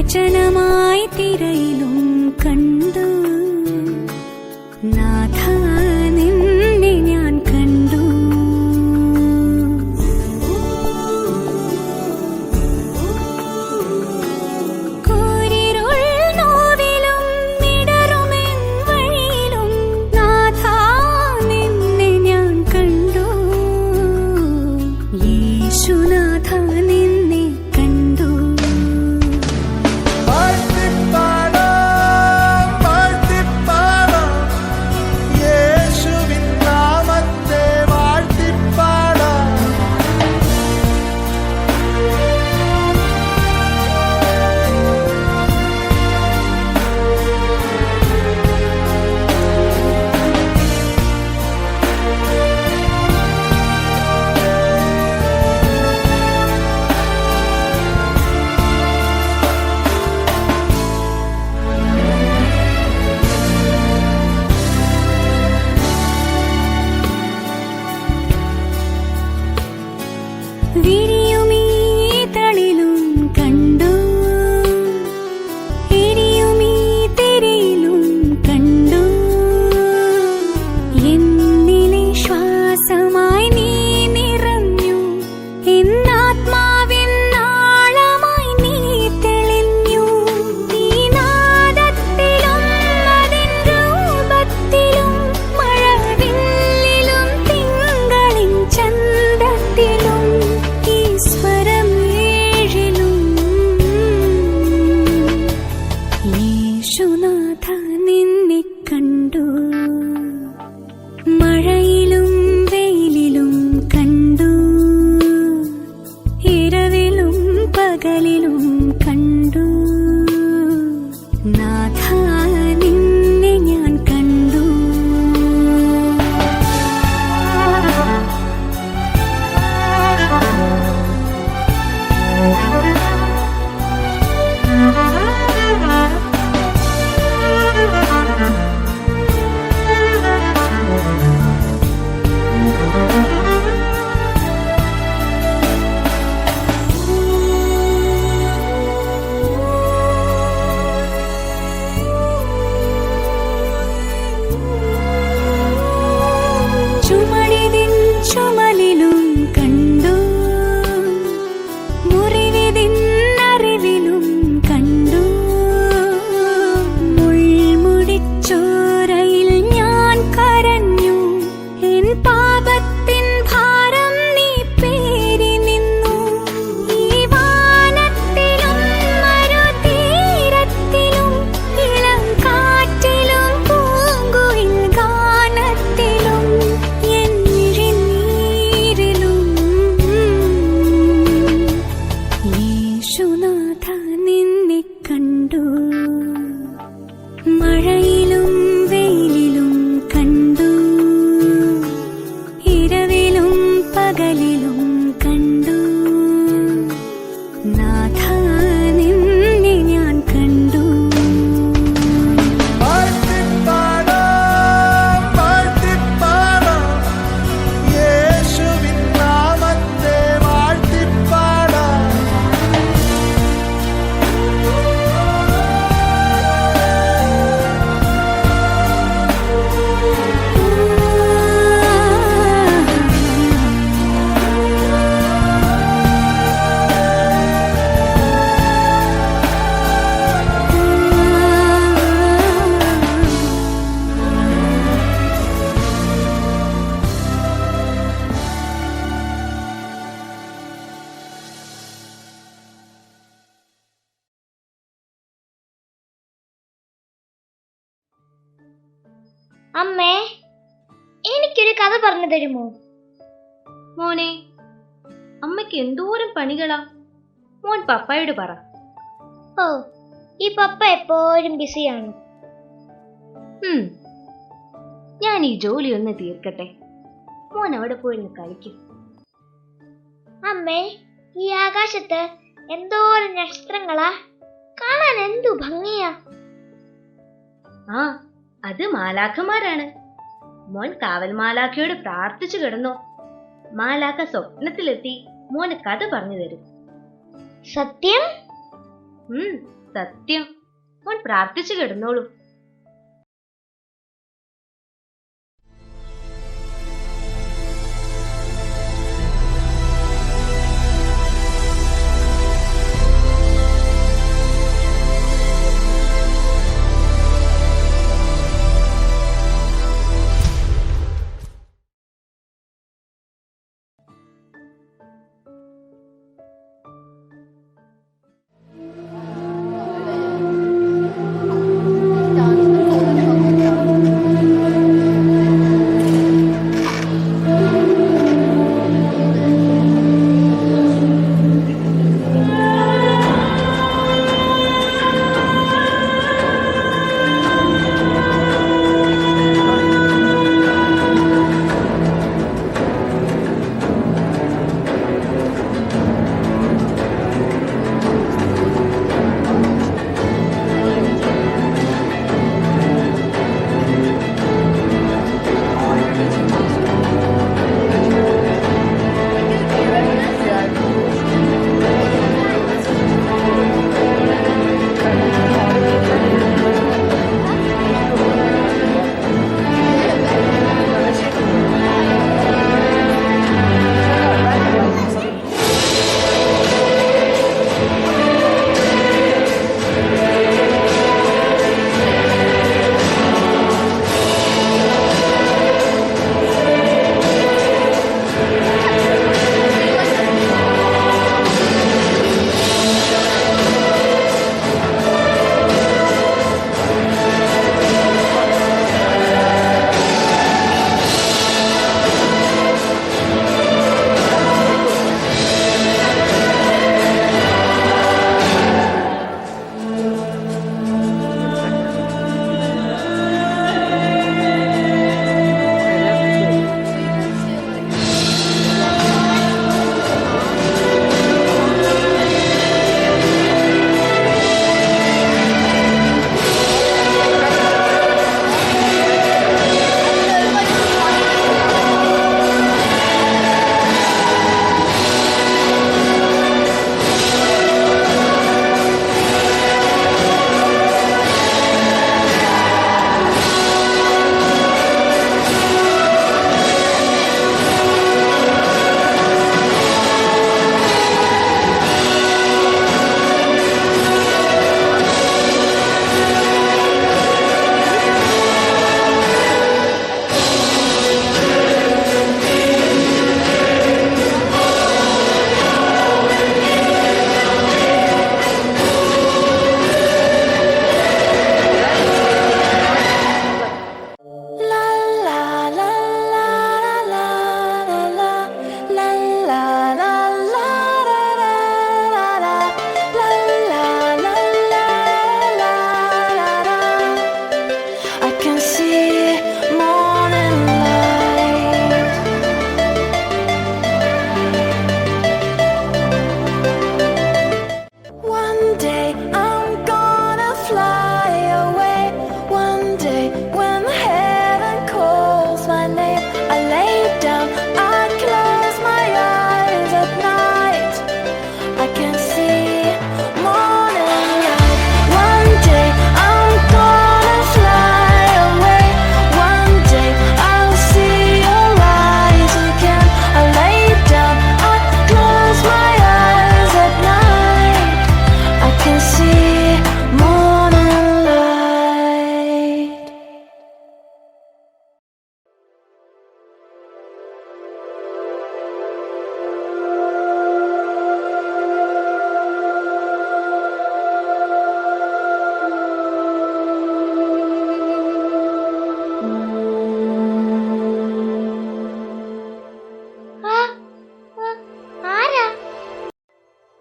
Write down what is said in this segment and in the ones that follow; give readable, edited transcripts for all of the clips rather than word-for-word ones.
വചനമായി തിരയിലും കണ്ടു നാഥ നിന്നെ ഞാൻ കണ്ടു. കൂരിരുൾ നോവിലും നിടറുമെൻ വഴിയിലും നാഥ നിന്നെ ഞാൻ കണ്ടു. യേശുനാഥ നിന്നെ കണ്ടു. വിരിയുമീ തളിലും കണ്ടു എരിയുമീ തിരയിലും കണ്ടു. എന്നിലെ ശ്വാസമായി നീ നിറഞ്ഞു. എന്നാത്മാവിൻ ആഴമായി നീ തെളിഞ്ഞു. ഈ നാദത്തിലും അതിൻ രൂപത്തിലും മഴവില്ലിലും തിങ്കളിൻ ചന്തത്തിലും യേശുനാഥ നിന്നെ കണ്ടു. മഴയിലും വെയിലിലും കണ്ടു. ഇരവിലും പകലിലും കണ്ടു. നാഥ നിന്നെ ഞാൻ കണ്ടു. ചുമടിതിൻ ചുമലിലും കണ്ടു. മുറിവിതിൻ അറിവിലും കണ്ടു. മുൾമുടിച്ചോരയിൽ ഞാൻ കരഞ്ഞു. എൻ പാപത്തിൻ ഭാരം നീ പേരി നിന്നു. ഈ വാനത്തിലും മരുതീരത്തിലും ഇളം കാറ്റിലും പൂങ്കുയിൽ ഗാനത്തിലും എൻ മിഴിനീരിലും യേശുനാഥ നിന്നെ കണ്ടു. മഴയിലും വെയിലിലും കണ്ടു. ഇരവിലും പകലിലും കണ്ടു. നാഥ നിന്നെ ഞാൻ കണ്ടു. അമ്മേ, എനിക്കൊരു കഥ പറഞ്ഞു തരുമോ? മോനെ, അമ്മയ്ക്ക് എന്തോരം പണികളാ. മോൻ പപ്പായോട് പറ. ഓ, ഈ പപ്പ എപ്പോഴും ബിസിയാണ്. ഞാൻ ഈ ജോലി ഒന്ന് തീർക്കട്ടെ. മോൻ അവിടെ പോയിരുന്ന് കളിക്കും. അമ്മേ, ഈ ആകാശത്ത് എന്തോരം നക്ഷത്രങ്ങളാ! കാണാൻ എന്തു ഭംഗിയാ. ആ, അത് മാലാഖമാരാണ്. മോൻ കാവൽ മാലാഖയോട് പ്രാർത്ഥിച്ചു കിടന്നോ. മാലാഖ സ്വപ്നത്തിലെത്തി മോന് കഥ പറഞ്ഞു തരും. സത്യം? സത്യം. മോൻ പ്രാർത്ഥിച്ചു കിടന്നോളൂ.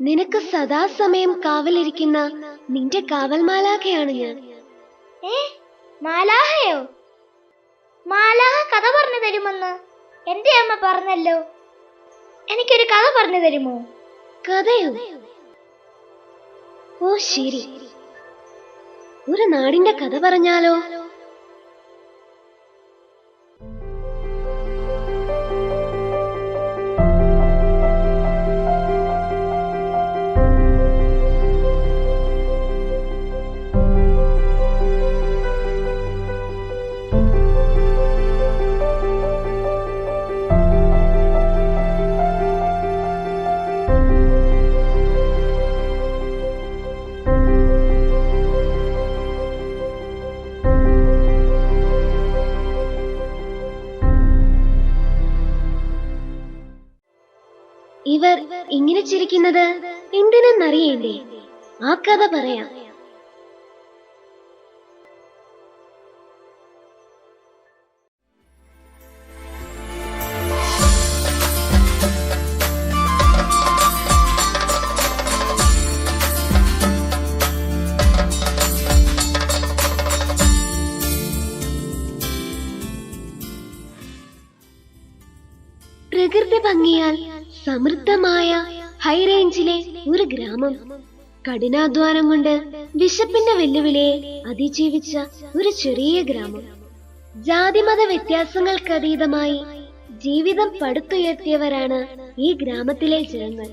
നിനക്ക് സദാസമയം കാവലിരിക്കുന്ന നിന്റെ കാവൽ മാലാഖയാണ് ഞാൻ. മാലാഹയോ? മാലാഹ കഥ പറഞ്ഞു തരുമെന്ന് എന്റെ അമ്മ പറഞ്ഞല്ലോ. എനിക്കൊരു കഥ പറഞ്ഞു തരുമോ? കഥയോ? ഓ ശരി, ഒരു നാടിന്റെ കഥ പറഞ്ഞാലോ? ഇവർ ഇങ്ങനെ ചിരിക്കുന്നത് എന്തിനെന്നറിയേണ്ടേ? ആ കഥ പറയാം. പ്രകൃതി ഭംഗിയാൽ സമൃദ്ധമായ ഹൈറേഞ്ചിലെ ഒരു ഗ്രാമം. കഠിനാധ്വാനം കൊണ്ട് വിശപ്പിന്റെ വെല്ലുവിളിയെ അതിജീവിച്ച ഒരു ചെറിയ ഗ്രാമം. ജാതിമത വ്യത്യാസങ്ങൾക്കതീതമായി ജീവിതം പടുത്തുയർത്തിയവരാണ് ഈ ഗ്രാമത്തിലെ ജനങ്ങൾ.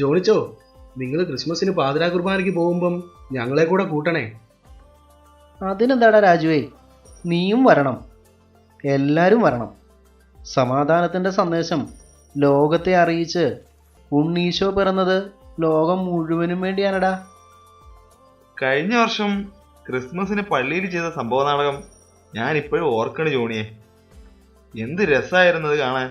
ജോണിച്ചോ, നിങ്ങൾ ക്രിസ്മസിന് പാതിരാ കുർബാനയ്ക്ക് പോകുമ്പം ഞങ്ങളെ കൂടെ കൂട്ടണേ. അതിനെന്താടാ രാജുവേ, നീയും വരണം, എല്ലാവരും വരണം. സമാധാനത്തിൻ്റെ സന്ദേശം ലോകത്തെ അറിയിച്ച് ഉണ്ണീശോ പിറന്നത് ലോകം മുഴുവനും വേണ്ടിയാണടാ. കഴിഞ്ഞ വർഷം ക്രിസ്മസിന് പള്ളിയിൽ ചെയ്ത സംഭവ നാടകം ഞാൻ ഇപ്പോഴും ഓർക്കണ ജോണിയെ. എന്ത് രസമായിരുന്നത് കാണാൻ.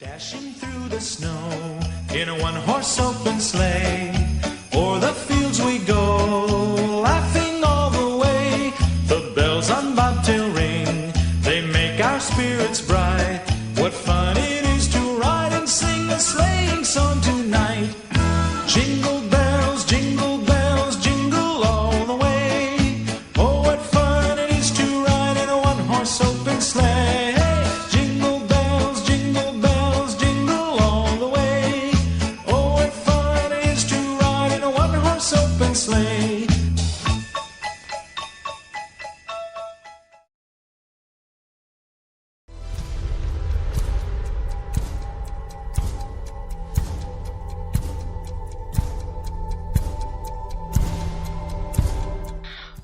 Dashing through the snow in a one-horse open sleigh, o'er the fields we go, laughing all the way. The bells on bobtail ring, they make our spirits bright. What fun it is to ride and sing a sleighing song tonight. Jingle bells, jingle all the way. Oh, what fun it is to ride in a one-horse open sleigh.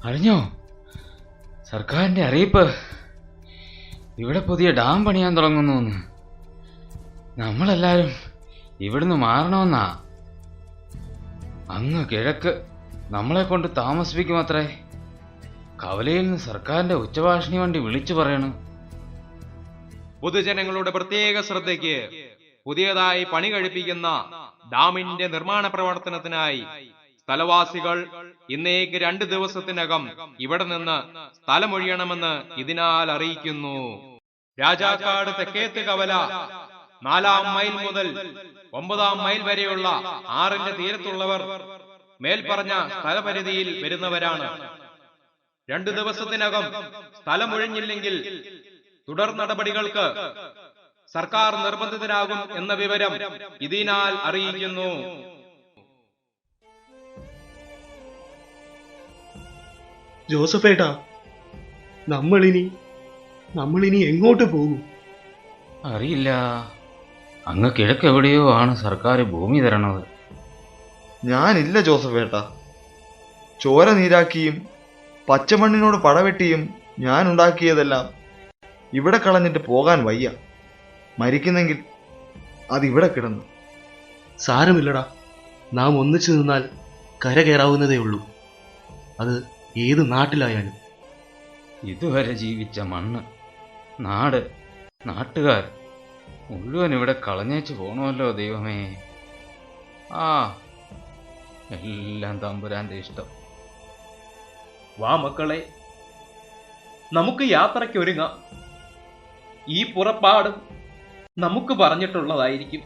അറിഞ്ഞോ, സർക്കാരിന്റെ അറിയിപ്പ്, ഇവിടെ പുതിയ dam പണിയാൻ തുടങ്ങുന്നു. നമ്മളെല്ലാരും ഇവിടുന്ന് മാറണമെന്നാ. അങ്ങ് കിഴക്ക് നമ്മളെ കൊണ്ട് താമസിപ്പിക്കുമത്രേ. കവലയിൽ നിന്ന് സർക്കാരിന്റെ ഉച്ചഭാഷിണി വണ്ടി വിളിച്ചു പറയണം. പൊതുജനങ്ങളുടെ പ്രത്യേക ശ്രദ്ധയ്ക്ക് പുതിയതായി പണി കഴിപ്പിക്കുന്ന ഡാമിന്റെ നിർമ്മാണ പ്രവർത്തനത്തിനായി സ്ഥലവാസികൾ ഇന്നേക്ക് 2 ദിവസത്തിനകം ഇവിടെ നിന്ന് സ്ഥലമൊഴിയണമെന്ന് ഇതിനാൽ അറിയിക്കുന്നു. രാജാക്കാട് തെക്കേത്ത് കവല 4-ാം മൈൽ മുതൽ 9-ാം മൈൽ വരെയുള്ള ആറിന്റെ തീരത്തുള്ളവർ മേൽപ്പറഞ്ഞ സ്ഥലപരിധിയിൽ വരുന്നവരാണ്. 2 ദിവസത്തിനകം സ്ഥലമൊഴിഞ്ഞില്ലെങ്കിൽ തുടർ നടപടികൾക്ക് സർക്കാർ നിർബന്ധിതരാകും എന്ന വിവരം ഇതിനാൽ അറിയിക്കുന്നു. ജോസഫേട്ടാ, നമ്മളിനി എങ്ങോട്ട് പോകും? അറിയില്ല. അങ്ങ് കിഴക്ക് എവിടെയോ ആണ് സർക്കാർ ഭൂമി തരണത്. ഞാനില്ല ജോസഫേട്ട. ചോര നീരാക്കിയും പച്ചമണ്ണിനോട് പടവെട്ടിയും ഞാൻ ഉണ്ടാക്കിയതെല്ലാം ഇവിടെ കളഞ്ഞിട്ട് പോകാൻ വയ്യ. മരിക്കുന്നെങ്കിൽ അതിവിടെ കിടന്നു. സാരമില്ലടാ, നാം ഒന്നിച്ചു നിന്നാൽ കര കയറാവുന്നതേ ഉള്ളൂ. അത് ഏത് നാട്ടിലായാലും. ഇതുവരെ ജീവിച്ച മണ്ണ്, നാട്, നാട്ടുകാർ മുഴുവൻ ഇവിടെ കളഞ്ഞേച്ചു പോണമല്ലോ ദൈവമേ. എല്ലാം തമ്പുരാന്റെ ഇഷ്ടം. വാ മക്കളെ, നമുക്ക് യാത്രയ്ക്ക് ഒരുങ്ങാം. ഈ പുറപ്പാടും നമുക്ക് പറഞ്ഞിട്ടുള്ളതായിരിക്കും.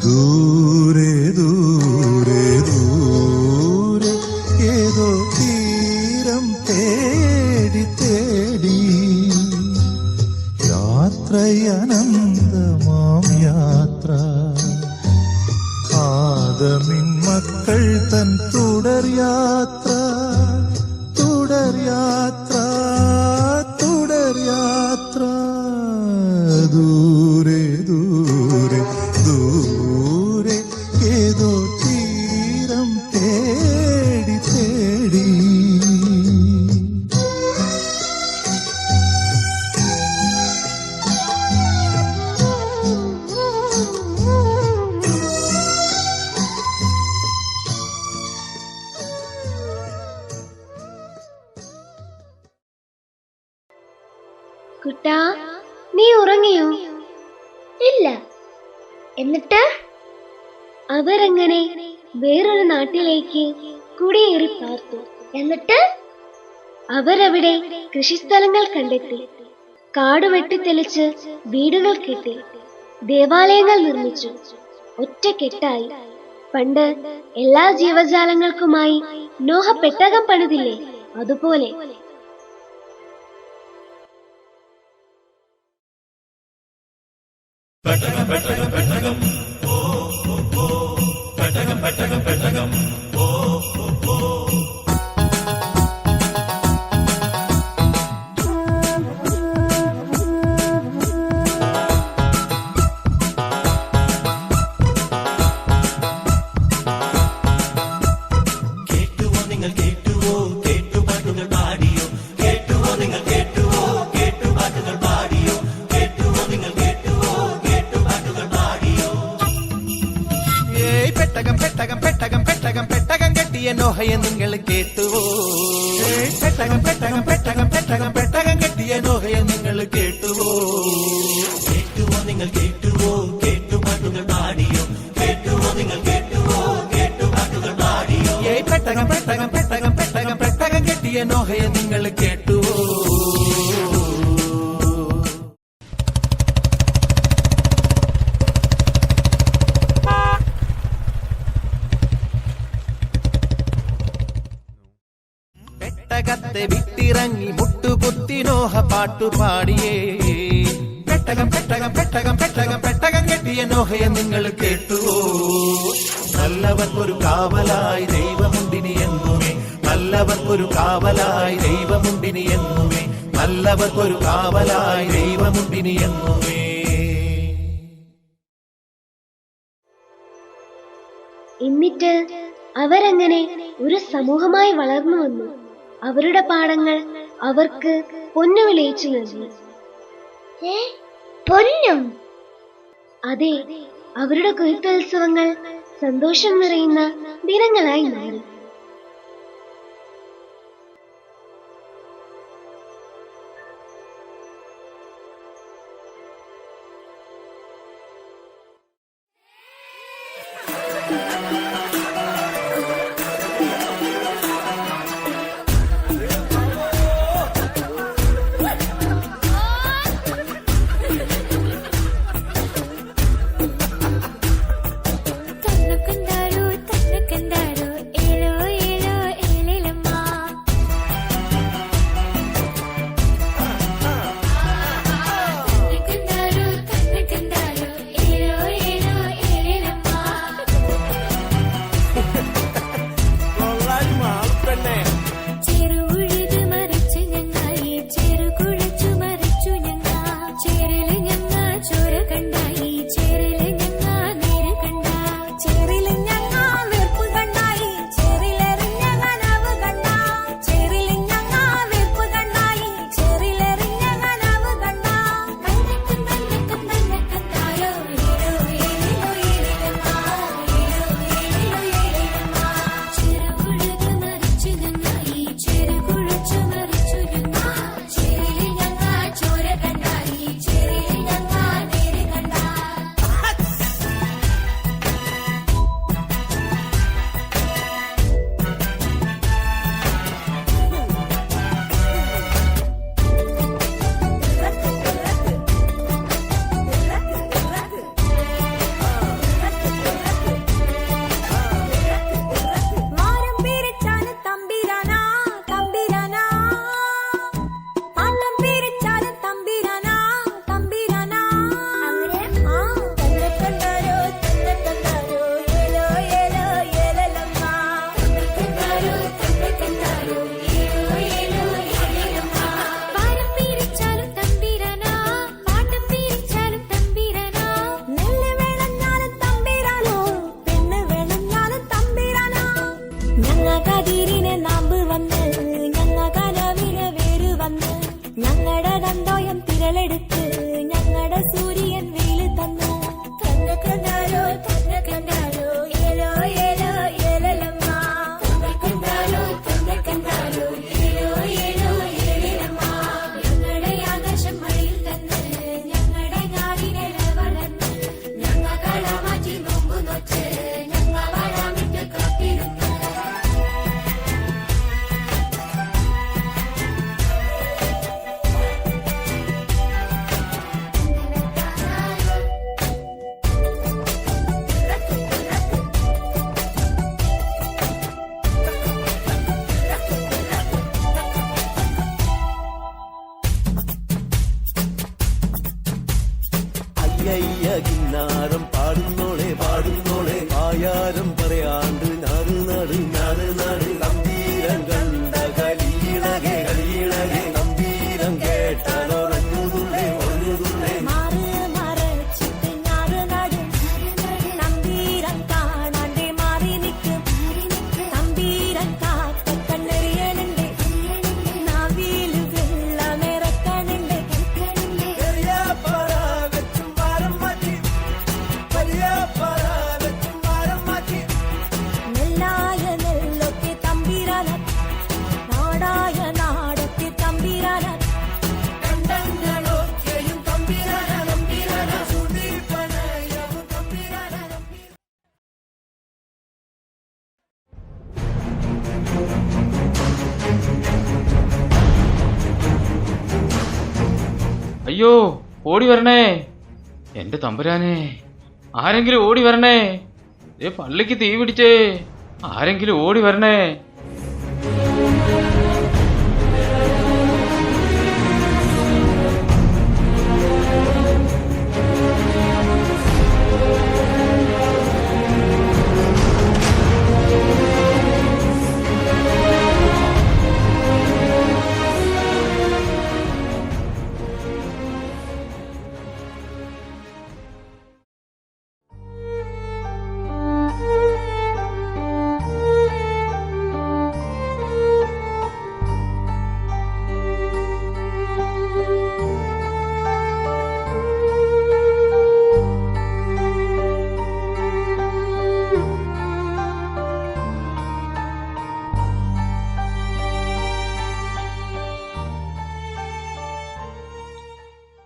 ദൂരെ ദൂരെ ദൂരെ ഏതോ തീരം തേടി തേടി യാത്രയനന്തമാം യാത്ര. ആദമിൻ മക്കൾ തൻ തുടർ യാത്ര, തുടർ യാത്ര, തുടർ യാത്ര. ദൂരെ ദൂരെ ദൂരെ ഏതോ തീരം തേടി തേടി. കുട്ടാ, നീ ഉറങ്ങിയോ? ഇല്ല. എന്നിട്ട് അവരങ്ങനെ വേറൊരു നാട്ടിലേക്ക് കുടിയേറി പാർത്തു. എന്നിട്ട് അവരവിടെ കൃഷിസ്ഥലങ്ങൾ കണ്ടെത്തി, കാട് വെട്ടിത്തെളിച്ച് വീടുകൾ കെട്ടി, ദേവാലയങ്ങൾ നിർമ്മിച്ചു. ഒറ്റക്കെട്ടായി. പണ്ട് എല്ലാ ജീവജാലങ്ങൾക്കുമായി നോഹ പെട്ടകം പണിതില്ലേ, അതുപോലെ. നോഹയെ നിങ്ങൾ കേട്ടുവോ? പെട്ടകം പെട്ടകം പെട്ടകം പെട്ടകം പെട്ടകം കെട്ടിയ നോഹയെ നിങ്ങൾ കേട്ടുവോ? കേട്ടുവോ നിങ്ങൾ കേട്ടുവോ? കേട്ടുപാട്ടുകൾ പാടിയോ? കേട്ടുവോ നിങ്ങൾ കേട്ടുവോ? കേട്ടുപാട്ടുകൾ പാടിയോ? പെട്ടകം പെട്ടകം പെട്ടകം പെട്ടകം പെട്ടകം കെട്ടിയ നോഹയെ നിങ്ങൾ കേട്ടുവോ? പെട്ടകത്തെ വിട്ടിറങ്ങി മുട്ടുകുത്തി നോഹ പാട്ടുപാടിയേ. പെട്ടകം പെട്ടകം പെട്ടകം പെട്ടകം പെട്ടകം കെട്ടിയ നോഹയെ നിങ്ങൾ കേട്ടുവോ? നല്ലവർക്കൊരു കാവലായി ദൈവമുണ്ടിനി എന്നുമേ, നല്ലവർക്കൊരു കാവലായി ദൈവമുണ്ടിനി എന്നുമേ, നല്ലവർക്കൊരു കാവലായി ദൈവമുണ്ടിനി എന്നുമേ. എന്നിട്ട് അവരങ്ങനെ ഒരു സമൂഹമായി വളർന്നു വന്നു. അവരുടെ പാടങ്ങൾ അവർക്ക് പൊന്നു വിളയിച്ചു നൽകി. പൊന്നും? അതെ, അവരുടെ കൊയ്ത്തുത്സവങ്ങൾ സന്തോഷം നിറയുന്ന ദിനങ്ങളായി മാറി. തന്നക്കണ്ടാരോ തന്നക്കണ്ടാരോ ഏഴ അയ്യോ, ഓടി വരണേ എന്റെ തമ്പുരാനെ, ആരെങ്കിലും ഓടി വരണേ, പള്ളിക്ക് തീ പിടിച്ചേ, ആരെങ്കിലും ഓടി വരണേ.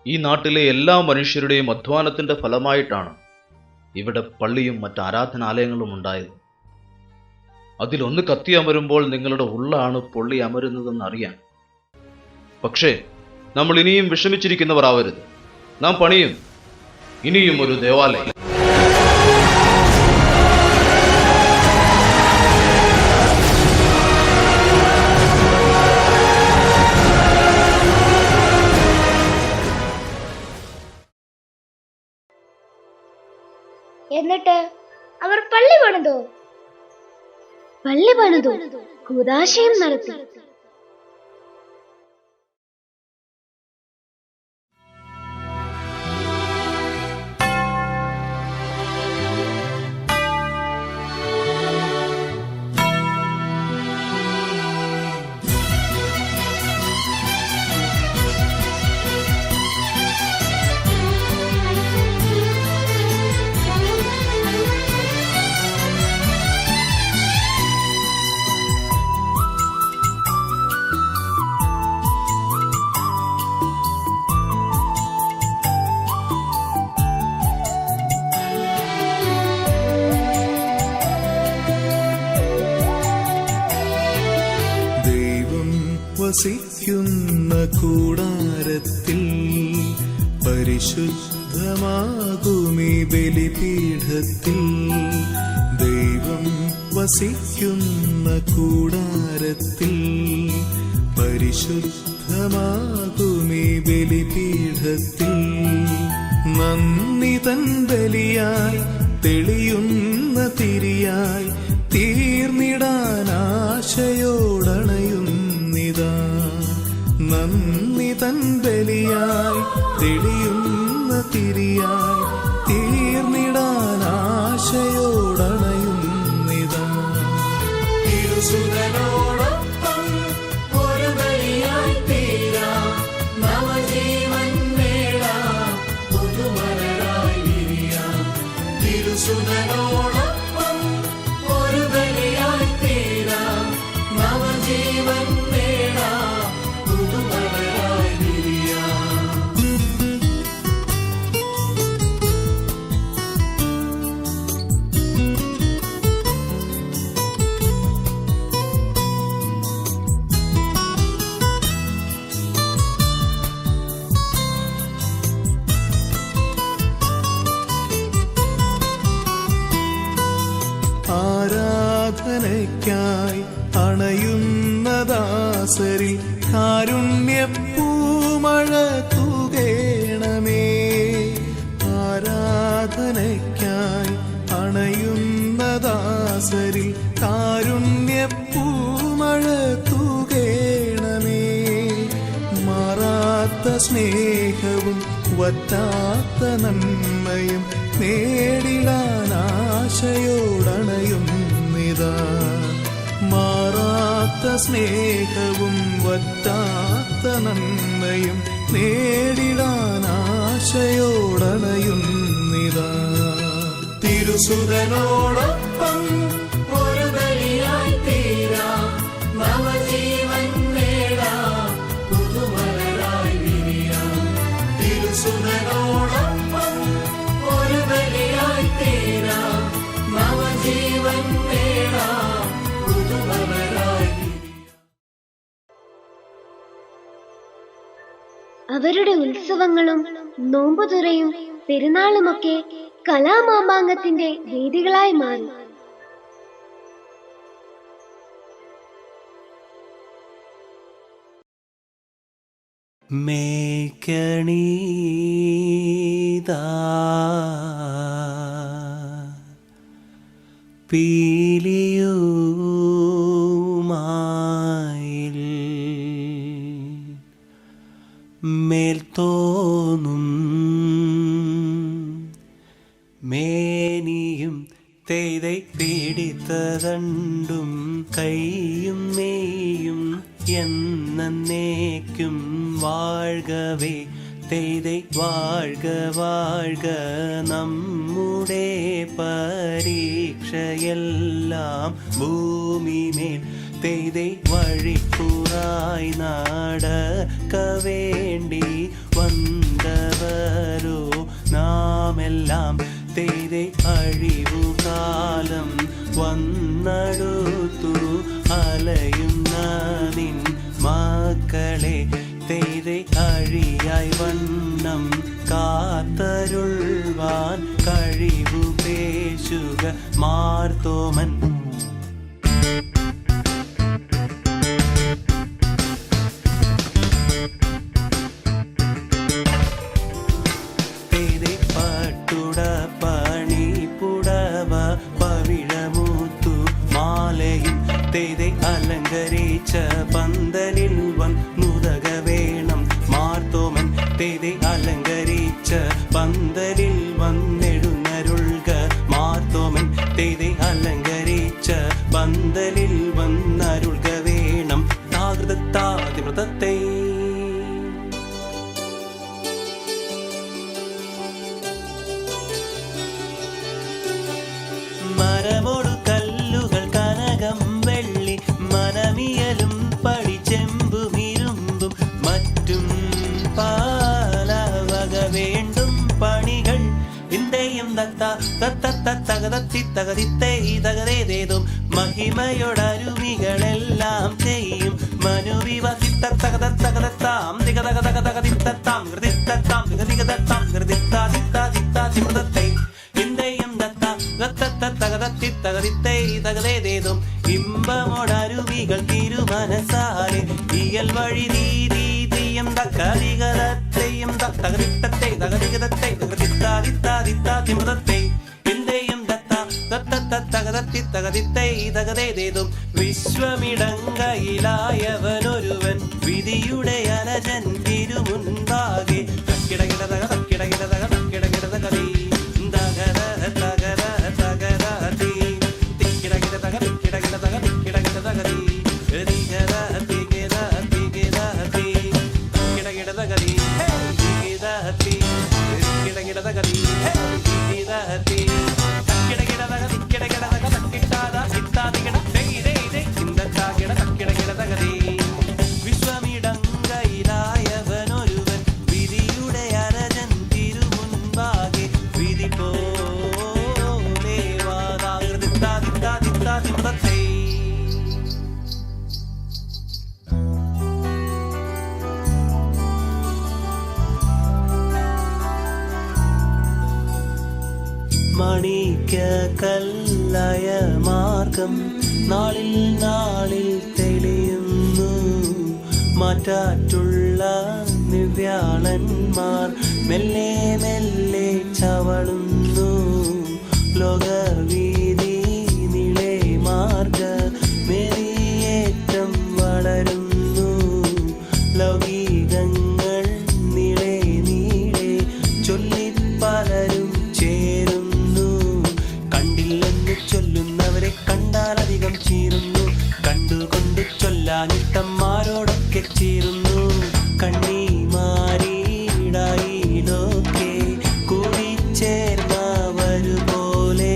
ഈ നാട്ടിലെ എല്ലാ മനുഷ്യരുടെയും അധ്വാനത്തിന്റെ ഫലമായിട്ടാണ് ഇവിടെ പള്ളിയും മറ്റ് ആരാധനാലയങ്ങളും ഉണ്ടായത്. അതിലൊന്ന് കത്തിയമരുമ്പോൾ നിങ്ങളുടെ ഉള്ളാണ് പൊള്ളി അമരുന്നതെന്നറിയാൻ. പക്ഷേ നമ്മൾ ഇനിയും വിഷമിച്ചിരിക്കുന്നവർ ആവരുത്. നാം പണിയും ഇനിയും ഒരു ദേവാലയം. എന്നിട്ട് അവർ പള്ളി പണിതോ? പള്ളി പണിതു, കൂദാശയും നടത്തി. വസിക്കുന്ന കൂടാരത്തിൽ പരിശുദ്ധമാകുമീ ബലിപീഠത്തിൽ. ദൈവം വസിക്കുന്ന കൂടാരത്തിൽ പരിശുദ്ധമാകുമീ ബലിപീഠത്തിൽ. നന്ദി തൻ ബലിയായി തെളിയുന്ന തിരിയായി തീർന്നിടാനാശയോടണയുന്നിതാ. നന്ദി തൻ ബലിയായി തെളിയുന്ന തിരിയായി തീർന്നിടാനാശയോടണയുന്നിതാ. തിരുസുതനോടൊപ്പം ഒരു ബലിയായി തീരാം, നവജീവൻ നേടാം, പുതുമലരായി വിരിയാം. തിരുസുതനോടൊപ്പം ഒരു ബലിയായി തീരാം, നവജീവൻ നേടാം, പുതുമലരായി വിരിയാം. ആരാധനയ്ക്കായി അണയുന്ന ദാസരിൽ കാരുണ്യപ്പൂമഴ തൂകേണമേ. ആരാധനയ്ക്കായി അണയുന്ന ദാസരിൽ കാരുണ്യപ്പൂമഴ തൂകേണമേ. മാറാത്ത സ്നേഹവും വറ്റാത്ത നന്മയും നേടിടാനാശയോടണയുന്നിതാ. മാറാത്ത സ്നേഹവും വറ്റാത്ത നന്മയും നേടിടാനാശയോടണയുന്നിതാ. തിരുസുതനോടൊപ്പം ഒരു ബലിയായി തീരാം, നവജീവൻ നേടാം, പുതുമലരായി വിരിയാം. തിരുസുതനോടൊപ്പം ഒരു ബലിയായി തീരാം, നവജീവൻ നേടാം, പുതുമലരായി വിരിയാം. അവരുടെ ഉത്സവങ്ങളും നോമ്പുതുറയും പെരുന്നാളുമൊക്കെ കലാമാമാങ്കത്തിന്റെ വേദികളായി മാറി. മേക്കണീതാ പീലിയുമായിൽ മേൽത്തോന്നും മേനിയും തെയ്தை പിടിത്തതണ്ടും കൈയും നെയ്യും എന്നേക്കും വാഴ്കവേ തെയ്தை വാഴ്ക വാഴ്ക നമ്മുടെ പരീക്ഷയെല്ലാം ഭൂമിമേൽ തെയ്தை വഴിക്കുറായി നടക്ക വേണ്ടി വന്നവരോ നാമെല്ലാം തെയ്தை അഴിവുകാലം വന്നടുത്തു അലയുന്ന നിൻ മക്കളെ തെയ്தை അഴിയായി വണ്ണം കാത്തരുൾവാൻ കഴിവു പേശുക മാർത്തോമൻ. തെയ്தை പട്ടുട പണി പുടവ പവിഴമൂത്തു മാലയും തെയ്தை അലങ്കരിച്ച പന്തലിൽ വന്നുതക വേണം മാർത്തോമൻ. തെയ്தை അലങ്കരിച്ച പന്തലിൽ വന്നെഴുന്നരുൾക മാർത്തോമൻ. തെയ്தை അലങ്കരിച്ച പന്തലിൽ വന്നരുൾക വേണം. താകൃതത്താതിമൃതത്തെ മരമോടു കല്ലുകൾ കനകം വെള്ളി മനമിയലും പടിച്ചെമ്പും ഇരുമ്പും മറ്റും പാലവക വേണ്ടും പണികൾ ഇന്ത്യയും തകതത്തിത്തകതിത്തേതകതേതും മഹിമയോടരുവികളെല്ലാം ചെയ്യും മനുവിവസിത്തകതത്തകതത്താം തികതകതകതകതിത്തത്താം ഹൃദിത്തത്താം തികതികതത്താം ഹൃദിത്താതിത്താതിത്താതിമൃതത്തെ ഇന്ത്യയും തകതത്തിത്തകതിത്തേതകതേതും ഇമ്പമോടരുവികൾ തിരുമനസാലെ ഇയൽ വഴി നീതിയും തകതികതത്തെയും തകതിത്തത്തെ തകതികതത്തെ തകതിത്താതിത്താതിത്താതിമൃതത്തെ ഇന്ത്യയും തകതത്തിത്തകതിത്തേതകതേതും വിശ്വമിടങ്കയിലായവനൊരുവൻ വിധിയുടെ അലജൻ തിരുമുൻപാകെ തക്കിടകിടതക തക്കിടകിടതക തക്കിടകിടതകതി വിശ്വമിടങ്കയിലായവനൊരുവൻ വിധിയുടെ അരജൻ തിരുമുൻപാകെ വിധി പോലെ വാദാകൃതിത്താതിത്താതിത്താതിമൃതത്തെ മണിക്ക കല്ലായ മാർഗം നാളിൽ നാളിൽ തെളിയുന്നു മാറ്റാറ്റുള്ള നിവ്യാളന്മാർ മെല്ലെ മെല്ലെ ചവളുന്നു ലോകവീതി നിളെ മാർഗ മെറിയേറ്റം വളരുന്നു ലൗകികങ്ങൾ നിളെ നീളെ ചൊല്ലി പലരും ചേരുന്നു കണ്ടില്ലെന്ന് ചൊല്ലുന്നവരെ കണ്ടാൽ അധികം ചീരുന്നു കണ്ടുകൊണ്ട് ചൊല്ലാനിട്ടന്മാരോടൊക്കെ ചീരുന്നു കണ്ണിമാരിടായിലൊക്കെ കൂടിച്ചേർന്നവരുപോലെ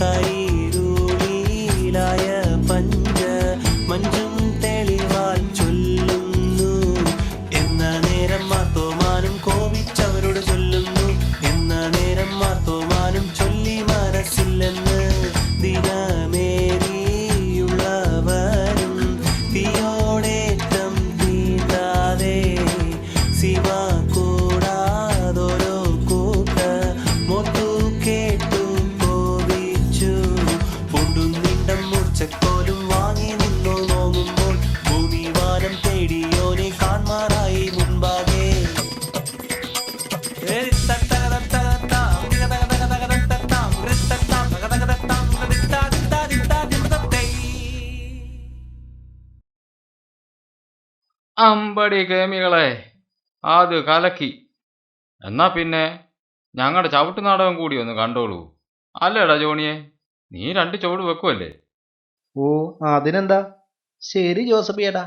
കൈരൂളിലായ പഞ്ച മഞ്ചും തെളിവാൽ ചൊല്ലുന്നു എന്ന നേരം മാർത്തോമാനും കോപിച്ചവരോട് ചൊല്ലുന്നു എന്ന നേരം മാർത്തോമാനും ചൊല്ലി മനസ്സില്ലെന്ന് ദിനമേറിയുള്ളവരും തീയോടേറ്റം തീണ്ടാതെ അമ്പടി കേമികളെ, അത് കലക്കി. എന്നാ പിന്നെ ഞങ്ങളുടെ ചവിട്ട് നാടകം കൂടി ഒന്ന് കണ്ടോളൂ. അല്ലേടാ ജോണിയെ, നീ 2 ചുവട് വെക്കുമല്ലേ? ഓ, അതിനെന്താ. ശരി ജോസഫ് ചേട്ടാ.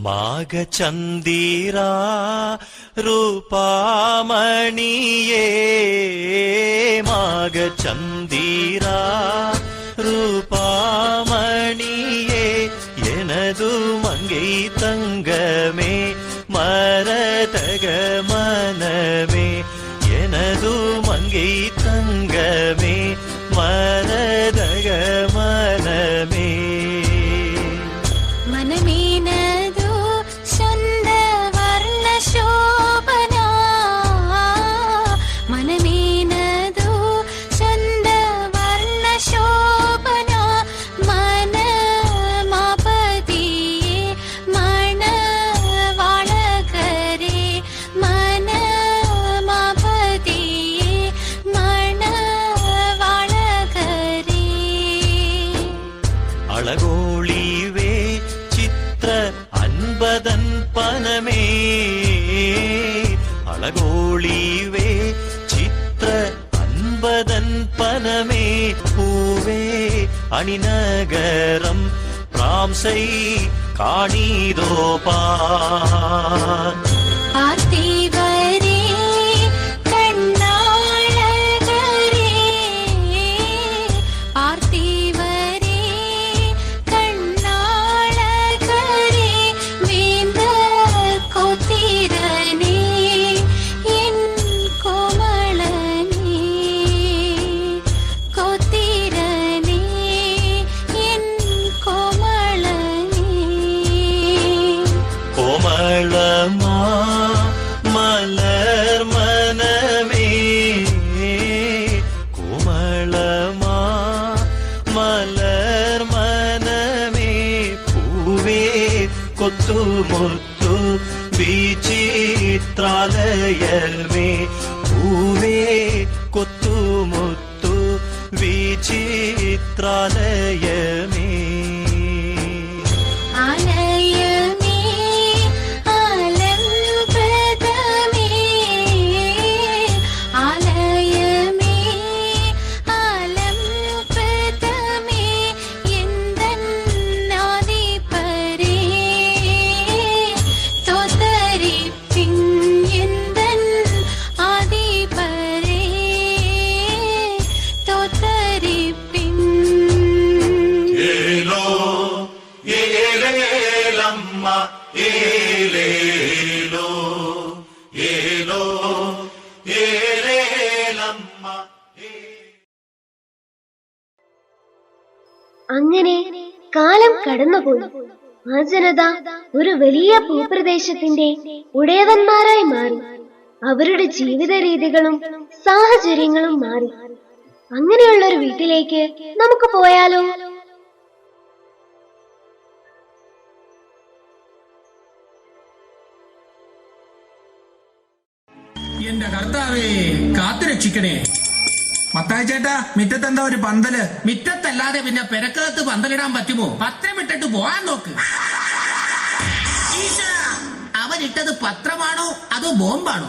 മാഘചന്ദിരാ ರೂಪಾಮಣಿಯೇ ಮಾಘಚಂದಿರಾ ರೂಪಾಮಣಿಯೇ எனது மங்கை தங்கமே மரதக மனமே எனது மங்கை தங்கமே மரதக மனமே മനമീനതു ചന്ദ വർണ്ണ ശോഭന മനമീനതു ചന്ദ വർണ്ണ ശോഭന മന മാപതിയേ മണ വാളകരേ മന മാപതിയേ മണ വാളകരേ അളകോളിവേ ചിത്ര അൻപതൻ പനമേ അളകോളിവേ ചിത്ര അൻപതൻ പനമേ പൂവേ അണിനഗരം പ്രാംസൈ കാണീതോ പാർത്ഥിവരേ കണ്ണാളകരേ പാർത്ഥിവരേ കണ്ണാളകരേ വേന്ദ കോത്തിരനേ എൻ കോമളനേ കോത്തിരനേ എൻ കോമളനേ കോമളമാ മലർ മനമേ കോമളമാ മലർ മനമേ പൂവേ കൊത്തുമുത്തു വിചിത്രാലയമേ പൂവേ കൊത്തുമുത്തു വിചിത്രാലയമേ ആലയമേ ആലംപ്രദമേ ആലയമേ ആലംപ്രദമേ എന്തന്നാദിപരേ തോതരിപ്പിൻ എന്തൻ ആദിപരേ തോതരിപ്പിൻ അങ്ങനെ കാലം കടന്നുപോയി. ആ ജനത ഒരു വലിയ ഭൂപ്രദേശത്തിന്റെ ഉടയവന്മാരായി മാറി. അവരുടെ ജീവിത രീതികളും സാഹചര്യങ്ങളും മാറി. അങ്ങനെയുള്ള ഒരു വീട്ടിലേക്ക് നമുക്ക് പോയാലോ? എന്റെ കർത്താവേ, കാത്തു രക്ഷിക്കണേ. മത്തായി ചേട്ടാ, മിറ്റത്തെന്താ ഒരു പന്തല്? മിറ്റത്തല്ലാതെ പിന്നെ പെരക്കകത്ത് പന്തലിടാൻ പറ്റുമോ? പത്രമിട്ടിട്ട് പോകാൻ നോക്ക്. ഈശ്വരാ, അവനിട്ടത് പത്രമാണോ അതോ ബോംബാണോ?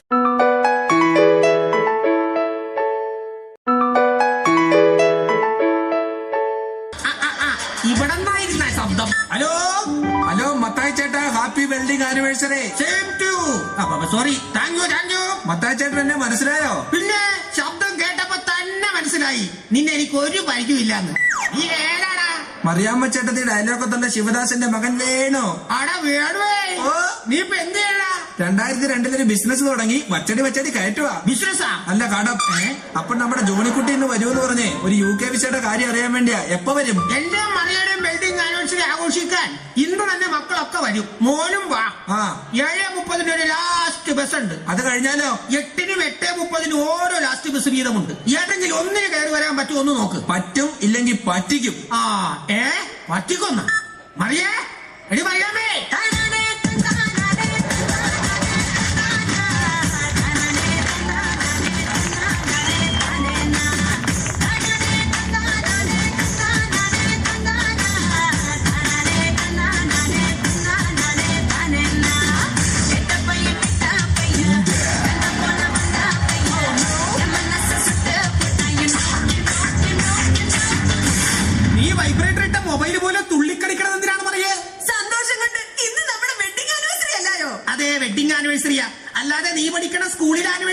ഇവിടെ നിന്നായിരുന്ന ശബ്ദം. ഹലോ ഹലോ, മത്തായി ചേട്ടാ, happy wedding anniversary. Same to. Sorry, thank you. Mathai ചേട്ടൻ എന്നെ മനസ്സിലായോ? പിന്നെ ശബ്ദം കേട്ടപ്പോ തന്നെ മനസ്സിലായി നിന്നെ എനിക്ക് ഒരു പരിചയമില്ലാന്ന്. നീ ഏതാടാ? മറിയാമ്മ ചേട്ടത്തി ഡയലോഗത്തുള്ള ശിവദാസന്റെ മകൻ വേണോ? ആടാ വേണുവേ. ഓ, നീ ഇപ്പൊ എന്ത് ചെയ്യണ? 2002 ബിസിനസ് തുടങ്ങി. വച്ചടി കയറ്റുവാ. ബിസിനസ്സാ? അല്ല, കടം. അപ്പൊ നമ്മുടെ ജോണിക്കുട്ടി ഇന്ന് വരുമെന്ന് പറഞ്ഞേ ഒരു UK വിസയുടെ കാര്യം അറിയാൻ വേണ്ടിയാ. എപ്പോ വരും? എന്റെ മറിയുടെയും വെൽഡിംഗ് ആനിവേഴ്സറി ആഘോഷിക്കാൻ ഇന്ന് തന്നെ മക്കളൊക്കെ വരും. മോനും വാ. 7:30 ഒരു ലാസ്റ്റ് ബസ് ഉണ്ട്. അത് കഴിഞ്ഞാലോ? 8-നും 8:30 ഓരോ ലാസ്റ്റ് ബസ് വീതമുണ്ട്. ഏതെങ്കിലും ഒന്നിന് കയറി വരാൻ പറ്റുമോ ഒന്ന് നോക്ക്. പറ്റും, ഇല്ലെങ്കിൽ പറ്റിക്കും. പറ്റിക്കൊന്ന മറിയേ, എടി മറിയാമേ.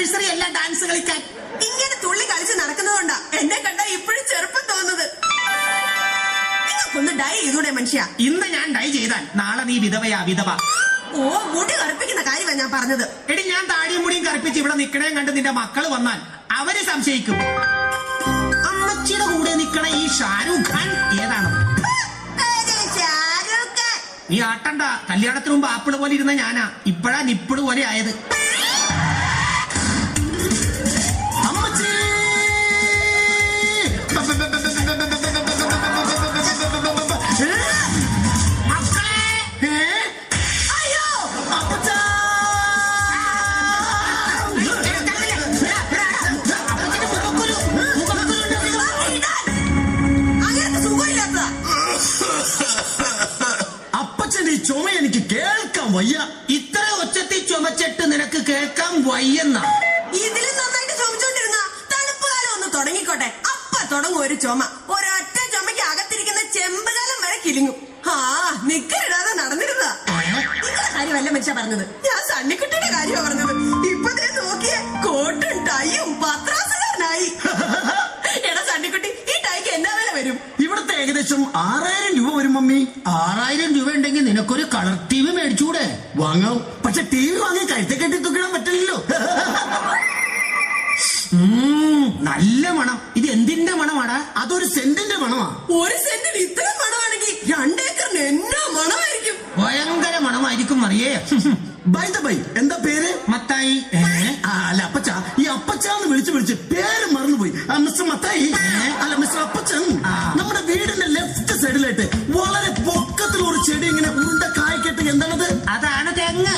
നഴ്സറി അല്ല ഡാൻസ് കളിക്കാൻ. ഇങ്ങനെ തുള്ളി കളിച്ച് നടക്കുന്നതുകൊണ്ടാ എന്നെ കണ്ടാ ഇപ്പോഴും ചെറുപ്പം തോന്നുന്നത്. നിങ്ങൾക്കൊന്ന് ഡൈ ചെയ്തൂടെ മനുഷ്യ? ഇന്ന് ഞാൻ ഡൈ ചെയ്താൽ നാളെ നീ വിധവയാ വിധവ. ഓ, മുടി കറുപ്പിക്കുന്ന കാര്യമാണ് ഞാൻ പറഞ്ഞത്. എടി, ഞാൻ താടിയും മുടിയും കറുപ്പിച്ച് ഇവിടെ നിക്കണേം കണ്ട് നിന്റെ മക്കള് വന്നാൽ അവര് സംശയിക്കും. അമ്മച്ചിയുടെ കൂടെ നിക്കണ ഈ ഷാരൂഖ് ഖാൻ ഏതാണ്? നീ ആട്ടണ്ട. കല്യാണത്തിന് മുമ്പ് ആപ്പിള് പോലെ ഇരുന്ന ഞാനാ, ഇപ്പഴാ നിപ്പിള് പോലെ ആയത്. അമ്മച്ചി ചുമ എനിക്ക് കേൾക്കാൻ വയ്യ. ഇത്ര ഒച്ചത്തിൽ ചുമച്ചിട്ട് നിനക്ക് കേൾക്കാൻ വയ്യെന്ന. ഇതിലും നന്നായിട്ട് ചുമച്ചോണ്ടിരുന്ന തണുപ്പ് കാലം ഒന്ന് തുടങ്ങിക്കോട്ടെ, അപ്പ തുടങ്ങും ഒരു ചുമ. ഒരൊറ്റ ചുമയ്ക്ക് അകത്തിരിക്കുന്ന ചെമ്പുകാലം വരെ കിലിങ്ങും. ആ, നിക്കറിടാതെ നടന്നിരുന്ന നിങ്ങളുടെ കാര്യമല്ല മനുഷ്യ പറഞ്ഞത്, ഞാൻ സണ്ണിക്കുട്ടിയുടെ കാര്യമാണ് പറഞ്ഞത്. ഇപ്പൊ നോക്കിയ കോട്ടും ടൈയും പത്രാസുകാരനായി. എടാ സണ്ണിക്കുട്ടി, ഈ ടൈക്ക് എന്നാ വില വരും? ഇവിടുത്തെ ഏകദേശം 6000 രൂപ വരും മമ്മി. 6000 രൂപ ഉണ്ടെങ്കിൽ നിനക്കൊരു കളർ TV മേടിച്ചൂടെ? വാങ്ങാം. പക്ഷെ TV വാങ്ങി കഴുത്തെ കെട്ടി തൂക്കിടാൻ പറ്റില്ലല്ലോ. നല്ല മണം. ഇത് എന്തിന്റെ മണമാടാ? അതൊരു സെന്റിന്റെ മണമാ. ഒരു സെന്റിന് ഇത്ര മണമാണെങ്കിൽ 2 ഏക്കറിന് എന്നാ മണമായിരിക്കും? ഭയങ്കര മണമായിരിക്കും അറിയേ. ബൈ ദ ബൈ, എന്താ പേര്? മത്തായി. അല്ല അപ്പച്ച. ഈ അപ്പച്ചാന്ന് വിളിച്ച് പേര് മറന്നുപോയി. മിസ്റ്റർ മത്തായി അല്ല മിസ്റ്റർ അപ്പച്ചൻ. നമ്മുടെ വീടിന്റെ ലെഫ്റ്റ് സൈഡിലായിട്ട് വളരെ പൊക്കത്തിൽ ഒരു ചെടി ഇങ്ങനെ ഉണ്ട കായ്ക്കെട്ട്, എന്താണത്? അതാണ് തെങ്ങ്.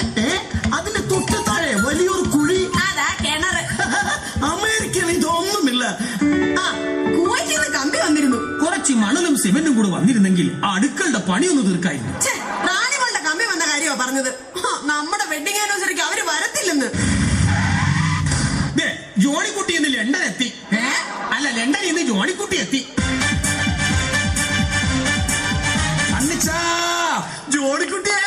അതിന്റെ തൊട്ട് താഴെ വലിയൊരു കുഴി, അതാ കിണറ്. അമേരിക്കയിൽ ഇതൊന്നുമില്ല. കുവൈറ്റിൽ കമ്പി വന്നിരുന്നു. കുറച്ച് മണലും സിമെന്റും കൂടെ വന്നിരുന്നെങ്കിൽ അടുക്കളുടെ പണിയൊന്ന് തീർക്കായിരുന്നു. റാണികളുടെ കമ്പി വന്ന കാര്യമാ പറഞ്ഞത്. നമ്മുടെ വെഡിങ് ആനിവേഴ്സറിക്ക് അവര് വരത്തില്ലെന്ന്. ജോണിക്കുട്ടി ഇന്ന് ലണ്ടൻ എത്തി. അല്ല, ലണ്ടനിൽ നിന്ന് ജോണിക്കുട്ടി എത്തി. ജോണിക്കുട്ടിയേ,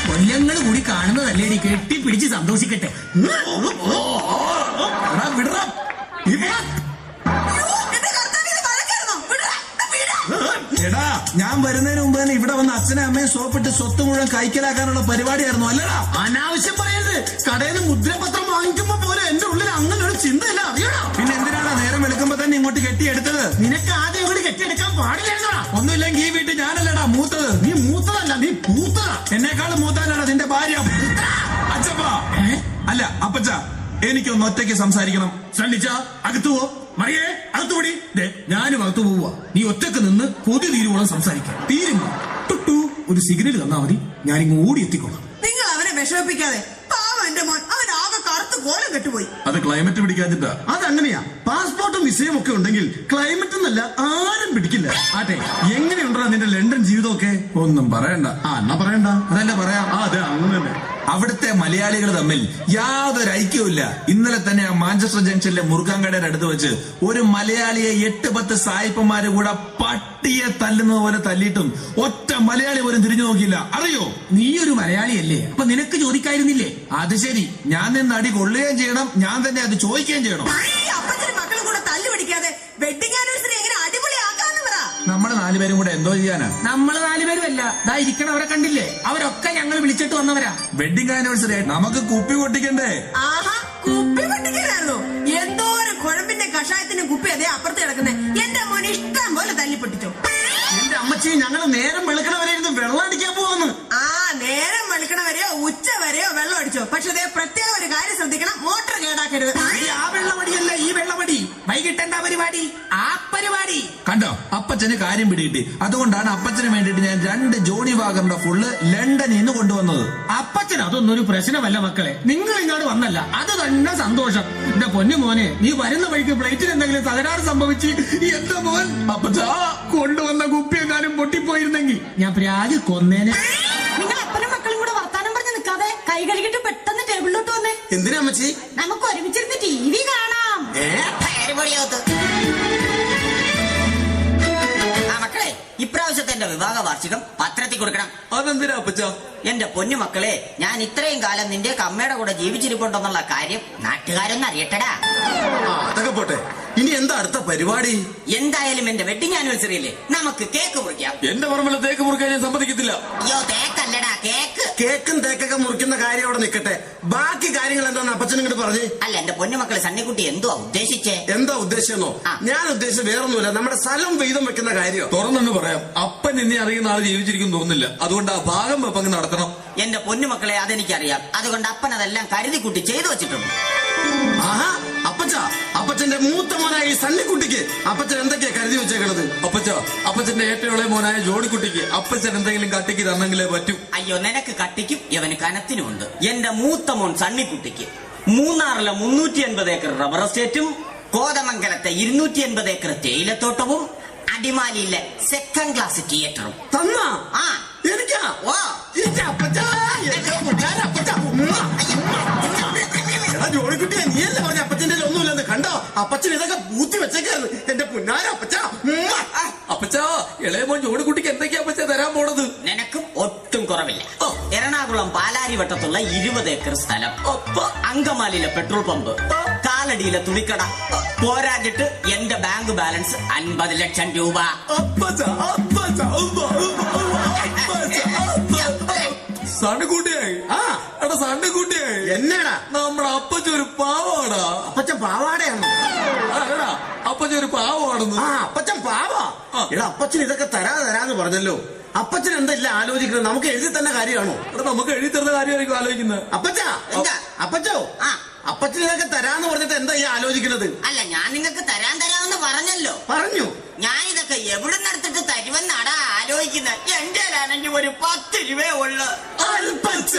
കൊല്ലങ്ങൾ കൂടി കാണുന്നതല്ലേ, നീ കെട്ടിപ്പിടിച്ച് സന്തോഷിക്കട്ടെ. വിടറാ. എടാ, ഞാൻ വരുന്നതിന് മുമ്പ് തന്നെ ഇവിടെ വന്ന് അച്ഛനും അമ്മയും സോപ്പിട്ട് സ്വത്ത് മുഴുവൻ കൈക്കലാക്കാനുള്ള പരിപാടിയായിരുന്നു. അല്ലടാ, അനാവശ്യം പറയരുത്. കടയിൽ നിന്ന് മുദ്രപത്രം വാങ്ങിക്കുമ്പോ പോലെ എന്റെ ഉള്ളിൽ അങ്ങനെ ഒരു ചിന്തയില്ല, അറിയണോ? പിന്നെ എന്തിനാണ് നേരം വെളുക്കുമ്പോ തന്നെ ഇങ്ങോട്ട് കെട്ടിയെടുത്തത്? നിനക്ക് ആദ്യം ഇവിടെ കെട്ടിയെടുക്കാൻ പാടില്ലായിരുന്നോടാ. ഒന്നുമില്ലെങ്കിൽ ഈ വീട്ടിൽ ഞാനല്ലടാ മൂത്തത്. നീ മൂത്തതല്ല, നീ പൂത്തതാ. എന്നെക്കാളും മൂത്താനാണ് നിന്റെ ഭാര്യ. അച്ഛപ്പാ അല്ല അപ്പച്ച, എനിക്കൊന്ന് ഒറ്റയ്ക്ക് സംസാരിക്കണം. സണ്ണിച്ച, അകത്തു പോ. മറിയേ, അകത്തുകൂടി. ഞാനും അകത്തു പോവുക. നീ ഒറ്റക്ക് നിന്ന് കൊതി തീരുവോളം സംസാരിക്കാം. തീരുമ്പോ ടുട്ടു ഒരു സിഗ്നൽ തന്നാ മതി, ഞാനിങ്ങ് ഓടി എത്തിക്കോളാം. നിങ്ങൾ അവനെ വിഷമിപ്പിക്കാതെ. പാവം എന്റെ മോൻ, അവനാകെ കറുത്ത് കോലം കെട്ടുപോയി. അത് ക്ലൈമറ്റ് പിടിക്കാതിട്ടാ. അതങ്ങനെയാ. പാസ്പോർട്ടും വിസയും ഒക്കെ ഉണ്ടെങ്കിൽ ക്ലൈമറ്റ് എന്നല്ല ആരും പിടിക്കില്ല. ആട്ടെ, എങ്ങനെയുണ്ടാ നിന്റെ ലണ്ടൻ ജീവിതമൊക്കെ? ഒന്നും പറയണ്ട. എന്നാ പറയണ്ട. അതല്ല പറയാം. അതെ, അങ്ങനെ തന്നെ. അവിടുത്തെ മലയാളികൾ തമ്മിൽ യാതൊരു ഐക്യവും. ഇന്നലെ തന്നെ ആ മാഞ്ചസ്റ്റർ ജംഗ്ഷനിലെ മുറുക്കാൻകടയുടെ അടുത്ത് വെച്ച് ഒരു മലയാളിയെ 8-10 സായിപ്പന്മാര് കൂടെ പട്ടിയെ തല്ലുന്നത് പോലെ തല്ലിയിട്ടും ഒറ്റ മലയാളി പോലും തിരിഞ്ഞു നോക്കിയില്ല. അറിയോ? നീ ഒരു മലയാളിയല്ലേ, അപ്പൊ നിനക്ക് ചോദിക്കായിരുന്നില്ലേ? അത് ശരി, ഞാൻ നിന്ന് അടി കൊള്ളുകയും ചെയ്യണം, ഞാൻ തന്നെ അത് ചോദിക്കുകയും ചെയ്യണം. അപ്പച്ചനും മക്കളും കൂടെ തല്ലു പിടിക്കാതെ വെഡിങ് ആനിവേഴ്സറി എങ്ങനെ അടിപൊളിയാക്കാന്ന് പറ. നമ്മള് 4 പേരും കൂടെ എന്തോ ചെയ്യാനാ? നമ്മള് 4 പേരും അല്ല, ദാ ഇരിക്കണവരെ കണ്ടില്ലേ, അവരൊക്കെ ഞങ്ങൾ വിളിച്ചിട്ട് വന്നവരാ. വെഡിങ് ആനിവേഴ്സറി നമുക്ക് കുപ്പി പൊട്ടിക്കണ്ടേ? ആഹാ, കുപ്പി പൊട്ടിക്കലായിരുന്നു. എന്തോരം കുഴമ്പിന്റെ കഷായത്തിന്റെ കുപ്പി അതേ അപ്പുറത്ത് കിടക്കുന്നേ. എന്റെ മോൻ ഇഷ്ടം പോലെ തല്ലി പൊട്ടിച്ചോ. എന്റെ അമ്മച്ചി, ഞങ്ങൾ നേരം വെളുക്കണവരെ ഇരുന്ന് വെള്ളം അടിക്കാൻ പോകുന്നു. നേരം വെളുക്കണവരെയോ ഉച്ച വരെയോ വെള്ളം അടിച്ചോ. പക്ഷെ അതേ പ്രത്യേക ഒരു കാര്യം ശ്രദ്ധിക്കണം, മോട്ടർ കേടാക്കരുത്. ആ വെള്ളമടിയല്ല ഈ വെള്ളമടി. വൈകിട്ട് എന്താ പരിപാടി? ആ പരിപാടി കണ്ടോ? അപ്പച്ചന് കാര്യം പിടികിട്ടി. അതുകൊണ്ടാണ് അപ്പച്ചന് വേണ്ടിട്ട് ഞാൻ 2 ജോണി വാഗറിന്റെ ഫുള്ള് ലണ്ടനിൽ നിന്ന് കൊണ്ടുവന്നത്. അപ്പച്ചന് അതൊന്നും ഒരു പ്രശ്നമല്ല മക്കളെ. നിങ്ങൾ ഇങ്ങോട്ട് വന്നല്ല, അത് തന്നെ സന്തോഷം. എന്റെ പൊന്നു മോനെ, നീ വരുന്ന വഴിക്ക് പ്ലേറ്റിന് എന്തെങ്കിലും തകരാറ് സംഭവിച്ച് എന്റെ മോൻ അപ്പച്ച കൊണ്ടുവന്ന കുപ്പിയെങ്ങാനും പൊട്ടിപ്പോയിരുന്നെങ്കിൽ ഞാൻ പ്രാഗ് കൊന്നേനെ. നിങ്ങൾ അപ്പനും മക്കളും കൂടെ വർത്താനം പറഞ്ഞ് നിൽക്കാതെ കൈ കഴുകിട്ട് പെട്ടെന്ന് ടേബിളിലോട്ട് വന്നേ. എന്തിനാ അമ്മച്ചി? നമുക്ക് ഒരുമിച്ചിരുന്ന് TV കാണാം. മക്കളെ, ഇപ്രാവശ്യത്തെ എന്റെ വിവാഹ വാർഷികം പത്രത്തിൽ കൊടുക്കണം. അത് അതെന്തിനാ അപ്പച്ച? എന്റെ പൊന്നു മക്കളെ, ഞാൻ ഇത്രയും കാലം നിന്റെ അമ്മയുടെ കൂടെ ജീവിച്ചിരിപ്പുണ്ടെന്നുള്ള കാര്യം നാട്ടുകാരൊന്നും അറിയട്ടടാ. അതൊക്കെ പോട്ടെ, ഇനി എന്താ അടുത്ത പരിപാടി? എന്തായാലും എന്റെ വെഡിങ് ആനിവേഴ്സറി അല്ലേ, നമുക്ക് കേക്ക് മുറിക്കാം. എന്റെ പറമ്പിൽ തേക്ക് മുറിക്കാൻ ഞാൻ സമ്മതിക്കത്തില്ല. അയ്യോ, തേക്കല്ലടാ കേക്ക്. കേക്കും തേക്കൊക്കെ മുറിക്കുന്ന കാര്യം അവിടെ നിൽക്കട്ടെ, ബാക്കി കാര്യങ്ങൾ എന്താന്ന് അപ്പച്ചൻ ഇങ്ങോട്ട് പറഞ്ഞു. അല്ല, എന്റെ പൊന്നു മക്കളെ, സണ്ണിക്കുട്ടി എന്തുവാ ഉദ്ദേശിച്ചേ? എന്താ ഉദ്ദേശിച്ചെന്നോ? ഞാൻ ഉദ്ദേശിച്ചത് വേറൊന്നുമില്ല, നമ്മുടെ സ്ഥലം വീതം വെക്കുന്ന കാര്യം. തുറന്നു പറയാം, അപ്പൻ ഇനി അറിയുന്ന ആള് ജീവിച്ചിരിക്കും തോന്നുന്നില്ല, അതുകൊണ്ട് ആ ഭാഗം വെപ്പങ്ങ് നടത്തണം. എന്റെ പൊന്നു മക്കളെ, അതെനിക്കറിയാം. അതുകൊണ്ട് അപ്പൻ അതെല്ലാം കരുതിക്കുട്ടി ചെയ്തു വെച്ചിട്ടുണ്ട്. ആഹാ, അപ്പച്ചന്റെ മൂത്ത മോനായ ഈ സണ്ണിക്കുട്ടിക്ക് അപ്പച്ചൻ എന്തൊക്കെയാ കരുതി വെച്ചേക്കണത്? അപ്പച്ചന്റെ ഏറ്റവും ഇളയ മോനായ ജോണിക്കുട്ടിക്ക് അപ്പച്ചൻ എന്തെങ്കിലും കട്ടിക്ക് തന്നെങ്കിലേ പറ്റൂ. അയ്യോ, നിനക്ക് കട്ടിക്കും ഇവന് കനത്തിനുമുണ്ട്. എന്റെ മൂത്ത മോൻ സണ്ണിക്കുട്ടിക്ക് മൂന്നാറിലെ 380 ഏക്കർ റബ്ബർ എസ്റ്റേറ്റും, കോതമംഗലത്തെ 280 ഏക്കർ തേയിലത്തോട്ടവും, അടിമാലിയിലെ സെക്കൻഡ് ക്ലാസ് തിയേറ്ററും. തന്നാ? ആ, എനിക്കാ? ഓ, ജോണിക്കുട്ടിയെ നീയല്ലേ പറഞ്ഞ അപ്പച്ചന്റെ ഒന്നുമില്ലെന്ന്? കണ്ടോ, അപ്പച്ചൻ ഇതൊക്കെ പൂത്തി വെച്ചേക്കായിരുന്നു. എന്റെ പുന്നാര അപ്പച്ച. അപ്പച്ചാ, ഇളയമോൻ ജോണിക്കുട്ടിക്ക് എന്തൊക്കെയാ അപ്പച്ച തരാൻ പോണത്? നിനക്കും ഒട്ടും കുറവില്ല. എറണാകുളം പാലാരിവട്ടത്തുള്ള 20 ഏക്കർ സ്ഥലം, അങ്കമാലിയിലെ പെട്രോൾ പമ്പ്, കാലടിയിലെ തുണിക്കട, പോരാഞ്ഞിട്ട് എന്റെ ബാങ്ക് ബാലൻസ് 50 ലക്ഷം രൂപ. സണ്ണുകൂട്ടിയായി. എടാ സണ്ണുകൂട്ടിയായി, എന്നാടാ നമ്മുടെ അപ്പച്ചൊരു പാവാടാ. അപ്പച്ചൻ പാവാടയാണോ? എടാ അപ്പച്ചൻ ഒരു പാവാണെന്ന്. അപ്പച്ചൻ പാവാ? എടാ, അപ്പച്ചൻ ഇതൊക്കെ തരാന്ന് പറഞ്ഞല്ലോ. അപ്പച്ചൻ എന്താ ആലോചിക്കുന്നത്? നമുക്ക് എഴുതി തന്ന കാര്യമാണോ? എടാ, നമുക്ക് എഴുതി തരുന്ന കാര്യമായിരിക്കും ആലോചിക്കുന്നത്. അപ്പച്ചോ, അപ്പച്ചൻ ഇതൊക്കെ തരാന്ന് പറഞ്ഞിട്ട് എന്താ ഈ ആലോചിക്കുന്നത്? അല്ല, ഞാൻ നിങ്ങൾക്ക് തരാമെന്ന് പറഞ്ഞല്ലോ. പറഞ്ഞു. ഞാൻ ഇതൊക്കെ എവിടെ നടത്തിട്ട് തരുമെന്നാടാ ആലോചിക്കുന്നത്. എന്റെ ആണെങ്കിൽ ഒരു 10 രൂപയേ ഉള്ളു. അൽപ്പച്ച.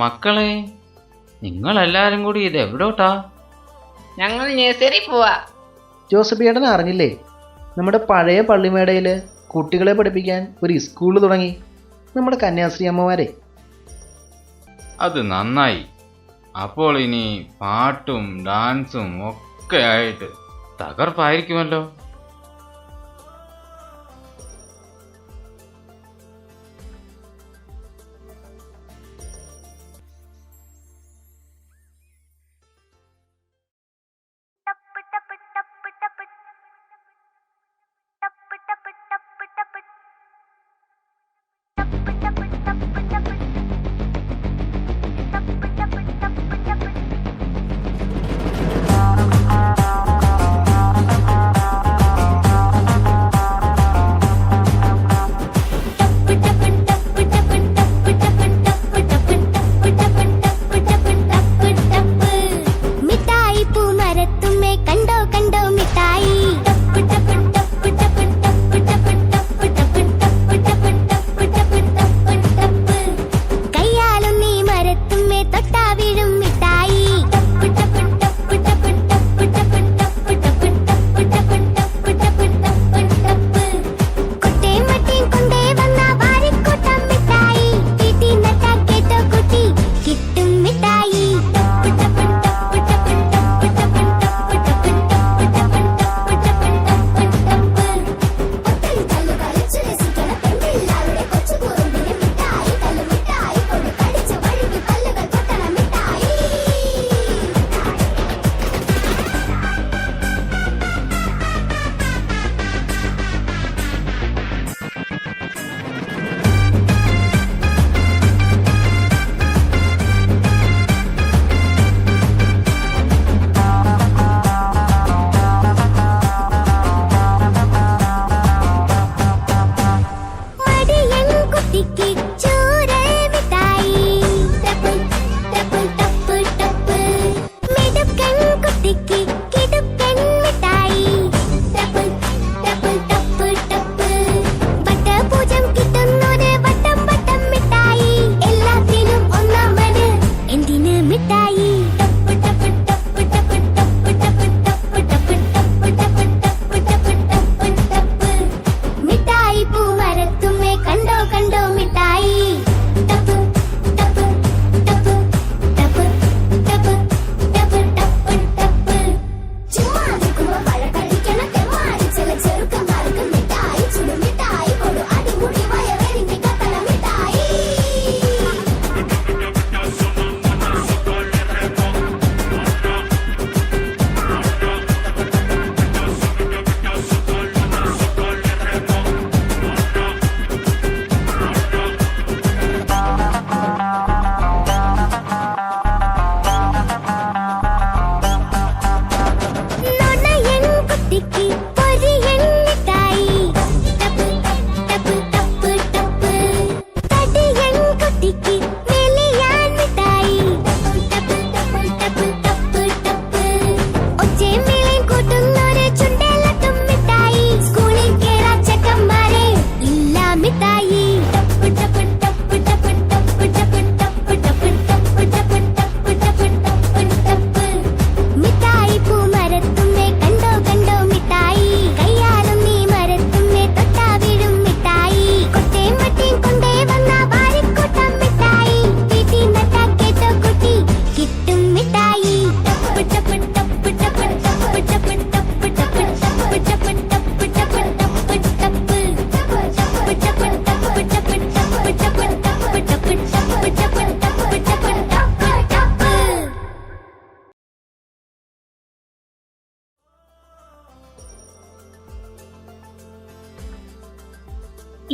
മക്കളെ, നിങ്ങളെല്ലാരും കൂടി ഇത് എവിടോട്ടാ? ഞങ്ങൾ നഴ്സറി പോവാ. ജോസഫിയേട്ടൻ അറിഞ്ഞില്ലേ, നമ്മുടെ പഴയ പള്ളിമേടയില് കുട്ടികളെ പഠിപ്പിക്കാൻ ഒരു സ്കൂള് തുടങ്ങി, നമ്മുടെ കന്യാസ്ത്രീ അമ്മമാരെ. അത് നന്നായി. അപ്പോൾ ഇനി പാട്ടും ഡാൻസും ഒക്കെ ആയിട്ട് തകർപ്പായിരിക്കുമല്ലോ.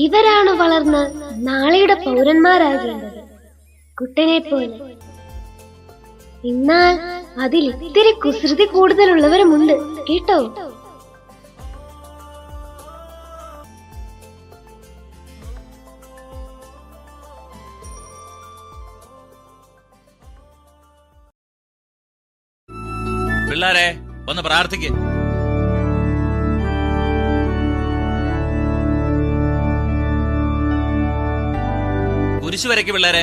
ഇവരാണ് വളർന്ന് നാളെയുടെ പൗരന്മാരാകേണ്ടത്, കുട്ടനെ പോലെ. എന്നാൽ അതിൽ ഇത്തിരി കുസൃതി കൂടുതലുള്ളവരുമുണ്ട് കേട്ടോ. പിള്ളാരെ ഒന്ന് പ്രാർത്ഥിക്ക്. കുരിശു വരയ്ക്ക് പിള്ളേരെ.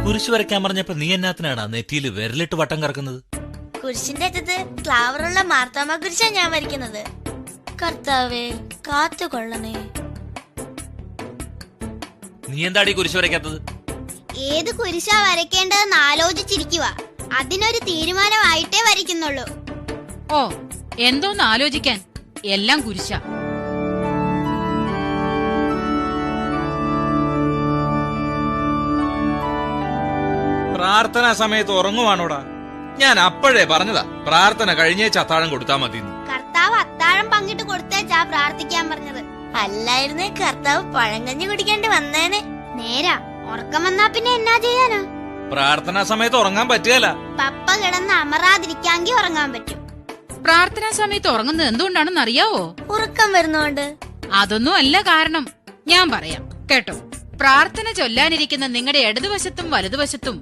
കുരിശു വരയ്ക്കാൻ പറഞ്ഞപ്പോ നീ എന്നാത്തിനാടാ നെറ്റിയിൽ വിരലിട്ട് വട്ടം കറക്കുന്നത്? കുരിശിന്റെ അറ്റത്ത് ഫ്ലവറുള്ള മാർത്താമ കുരിശാ ഞാൻ വരയ്ക്കുന്നത്. കർത്താവേ കാത്തുകൊള്ളണേ. നീ എന്താടി കുരിശു വരയ്ക്കാത്തത്? ഏത് കുരിശാ വരയ്ക്കേണ്ടതെന്ന് ആലോചിച്ചിരിക്കുക. അതിനൊരു തീരുമാനമായിട്ടേ വരയ്ക്കുന്നുള്ളൂ. ഓ, എന്തോന്ന് ആലോചിക്കാൻ, എല്ലാം കുരിശാ. പ്രാർത്ഥനാ സമയത്ത് ഉറങ്ങുവാണോടാ? ഞാൻ അപ്പോഴേ പറഞ്ഞതാ പ്രാർത്ഥന കഴിഞ്ഞേച്ച് അത്താഴം കൊടുത്താ മതി. കർത്താവ് അത്താഴം പങ്കിട്ട് കൊടുത്തേച്ചാ പ്രാർത്ഥിക്കാൻ പറഞ്ഞത്. അല്ലായിരുന്നേ കർത്താവ് പഴങ്കഞ്ഞി കുടിക്കേണ്ടി വന്നേനെ. നേരാ, ഉറക്കം വന്നാ പിന്നെ എന്നാ ചെയ്യാനാ? പ്രാർത്ഥനാ സമയത്ത് ഉറങ്ങാൻ പറ്റുകയല്ല. പപ്പ കിടന്ന് അമറാതിരിക്കാങ്കി ഉറങ്ങാൻ പറ്റും. പ്രാർത്ഥനാ സമയത്ത് ഉറങ്ങുന്നത് എന്തുകൊണ്ടാണെന്ന് അറിയാവോ? ഉറക്കം വരുന്നോണ്ട്. അതൊന്നും അല്ല കാരണം. ഞാൻ പറയാം കേട്ടോ. പ്രാർത്ഥന ചൊല്ലാനിരിക്കുന്ന നിങ്ങളുടെ ഇടതുവശത്തും വലതുവശത്തും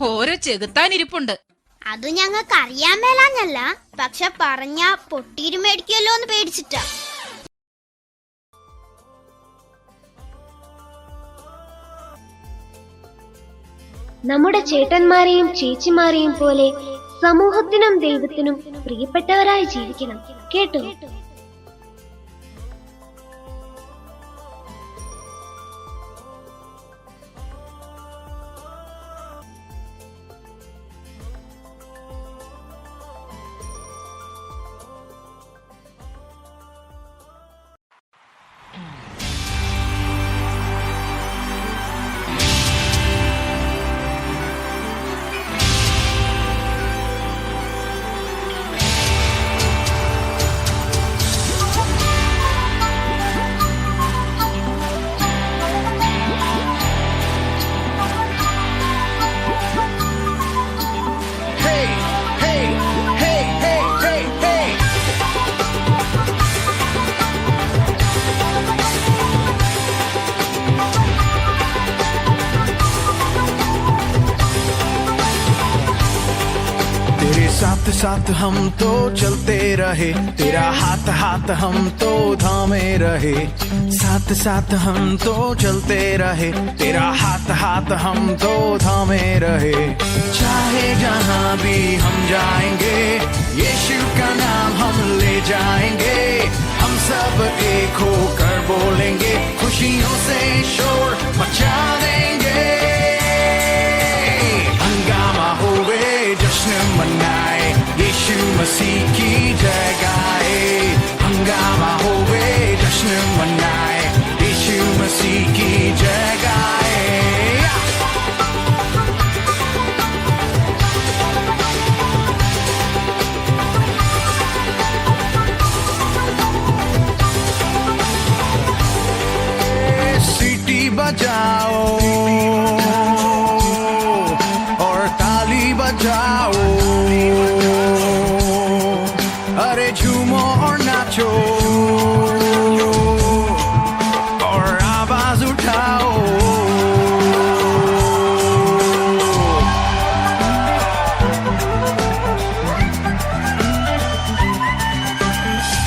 ഓരോ ചെകുത്താനിരിപ്പുണ്ട്. അത് ഞങ്ങൾക്ക് അറിയാൻ മേലാഞ്ഞല്ല, പക്ഷെ പറഞ്ഞാ പൊട്ടീര് മേടിക്കുമല്ലോ എന്ന് പേടിച്ചിട്ടാ. നമ്മുടെ ചേട്ടന്മാരെയും ചേച്ചിമാരെയും പോലെ സമൂഹത്തിനും ദൈവത്തിനും പ്രിയപ്പെട്ടവരായി ജീവിക്കണം കേട്ടോ. साथ साथ हम तो चलते रहे, तेरा हाथ हाथ हम तो थामे रहे। साथ साथ हम तो चलते रहे, तेरा हाथ हाथ हम तो थामे रहे। चाहे जहाँ भी हम जाएंगे, यीशु का नाम हम ले जाएंगे। हम सब एक होकर बोलेंगे, खुशियों से शोर मचा देंगे। हंगामा होवे जश्न मनाए, यीशु मसीह की जय गाए। हंगामा होवे जश्न मनाए, यीशु मसीह की जय गाए। सीटी बजाओ और ताली बजाओ, अरे झूमो और नाचो और आवाज उठाओ।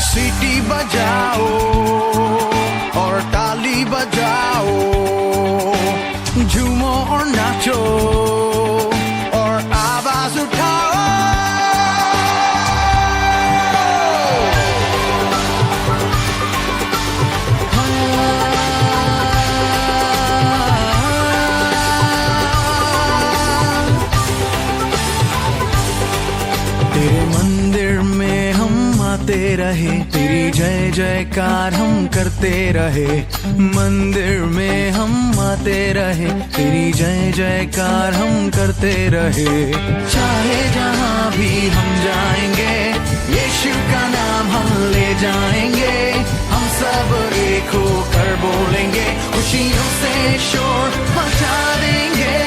सीटी बजाओ और ताली बजाओ, झूमो और नाचो और आवाज उठाओ। तेरे मंदिर में हम आते रहे, तेरी जय जयकार हम करते रहे। मंदिर में हम आते रहे, तेरी जय जयकार हम करते रहे। चाहे जहाँ भी हम जाएंगे, यीशु का नाम हम ले बोलेंगे, खुशियों से शोर मचा देंगे।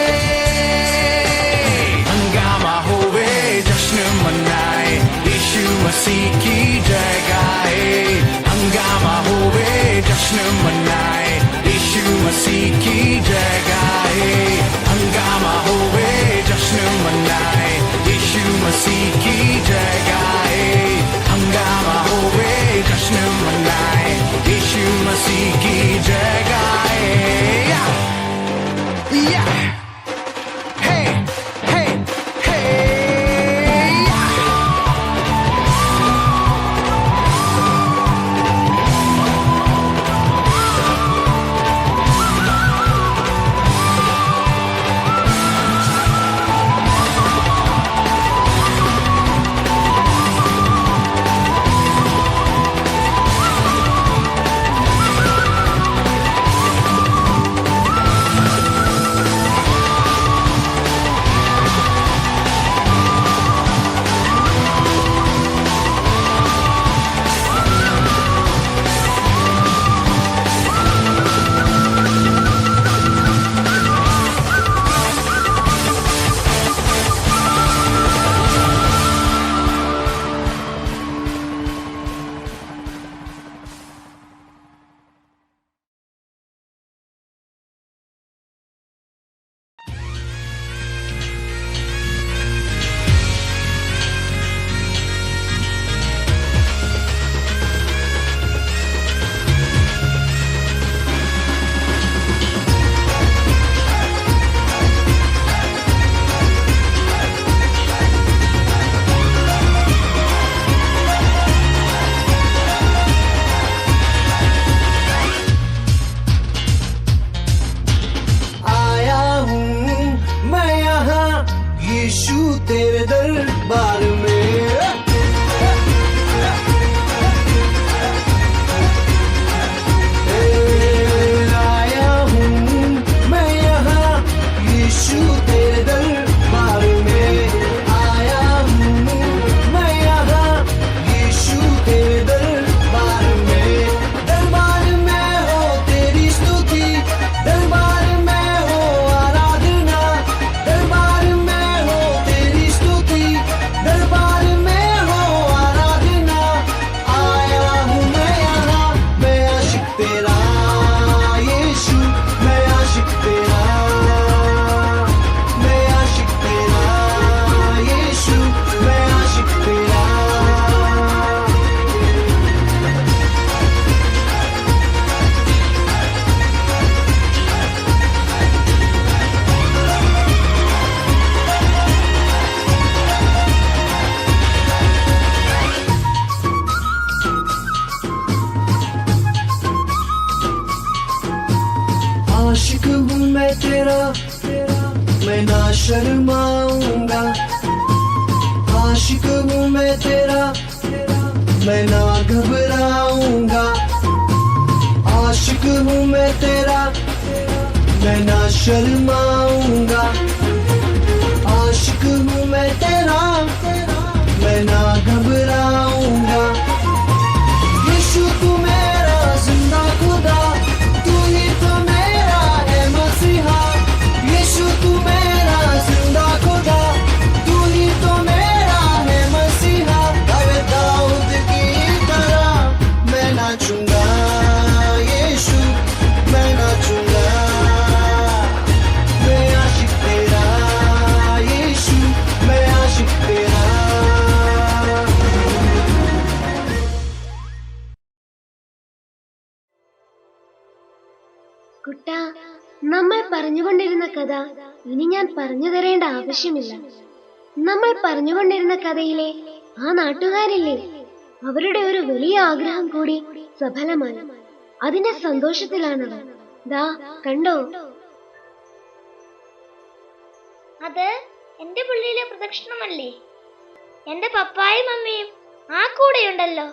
हंगामा होवे जश्न मनाए, यीशु मसीह की जय गाए। हंगामा होवे जश्न मनाए, यीशु मसीह की जय गाए। हंगामा होवे जश्न मनाए, यीशु मसीह की जय गाए। हंगामा होवे जश्न मनाए, यीशु मसीह की जय गाए। Hey, hey, hey, यीशु तेरे दरबार में। आया हूँ मैं यहाँ यीशु तेरे दरबार में। आया हूँ मैं यहाँ यीशु तेरे दरबार में। दरबार में हो तेरी स्तुति, दरबार में हो आराधना, दरबार में हो तेरी स्तुति, दरबार में हो आराधना। आया हूँ मैं यहाँ, मैं आशिक तेरा यीशु, मैं आशिक तेरा, मैं आशिक तेरा यीशु, मैं आशिक तेरा। आशिक हूँ मैं तेरा, मैं ना शर्माऊंगा। आशिक हूँ मैं तेरा, मैं ना घबराऊंगा। आशिक हूँ मैं तेरा, मैं ना शर्माऊंगा। आशिक हूँ मैं तेरा, मैं ना घबराऊंगा। यीशु तू मेरा जिंदा खुदा, तू ही तो मेरा है मसीहा। यीशु तू मेरा जिंदा खुदा, तू ही तो मेरा है मसीहा। अरे दाऊद की तरह मैं नाचूंगा यीशु, मैं नाचूंगा। मैं आशिक तेरा यीशु, मैं आशिक तेरा। കുട്ട, നമ്മൾ പറഞ്ഞുകൊണ്ടിരുന്ന കഥ ഇനി ഞാൻ പറഞ്ഞു തരേണ്ട ആവശ്യമില്ല. നമ്മൾ പറഞ്ഞുകൊണ്ടിരുന്ന കഥയിലെ ആ നാട്ടുകാരില്ലേ, അവരുടെ ഒരു വലിയ ആഗ്രഹം കൂടി സഫലമായി. അതിന്റെ സന്തോഷത്തിലാണവർ. ദാ കണ്ടോ, അത് എന്റെ പുള്ളിയിലെ പ്രദക്ഷിണമല്ലേ? എന്റെ പപ്പായും മമ്മിയും ആ കൂടെയുണ്ടല്ലോ.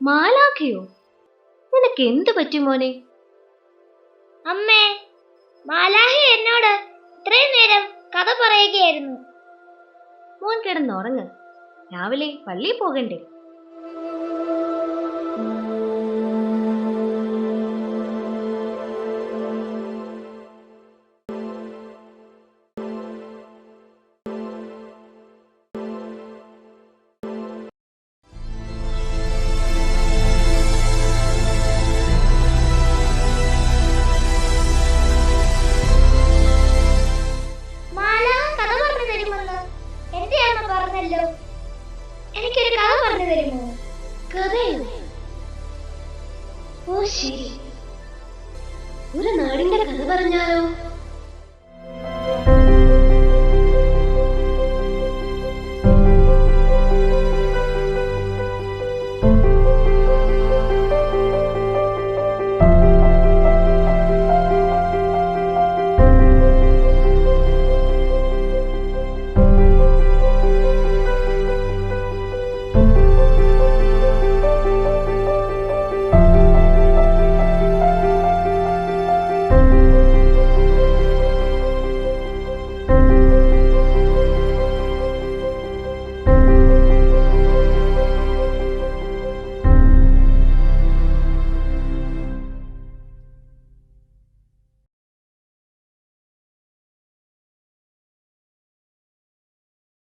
മാലാഖയോ? നിനക്ക് എന്ത് പറ്റി മോനെ? അമ്മേ, മാലാഹി എന്നോട് ഇത്രയും നേരം കഥ പറയുകയായിരുന്നു. മോൻ കിടന്നുറങ്ങ്, രാവിലെ പള്ളിയിൽ പോകണ്ടേ? മാലാഹ കഥ പറഞ്ഞു തരുമെന്ന് എന്റെ അമ്മ പറഞ്ഞല്ലോ.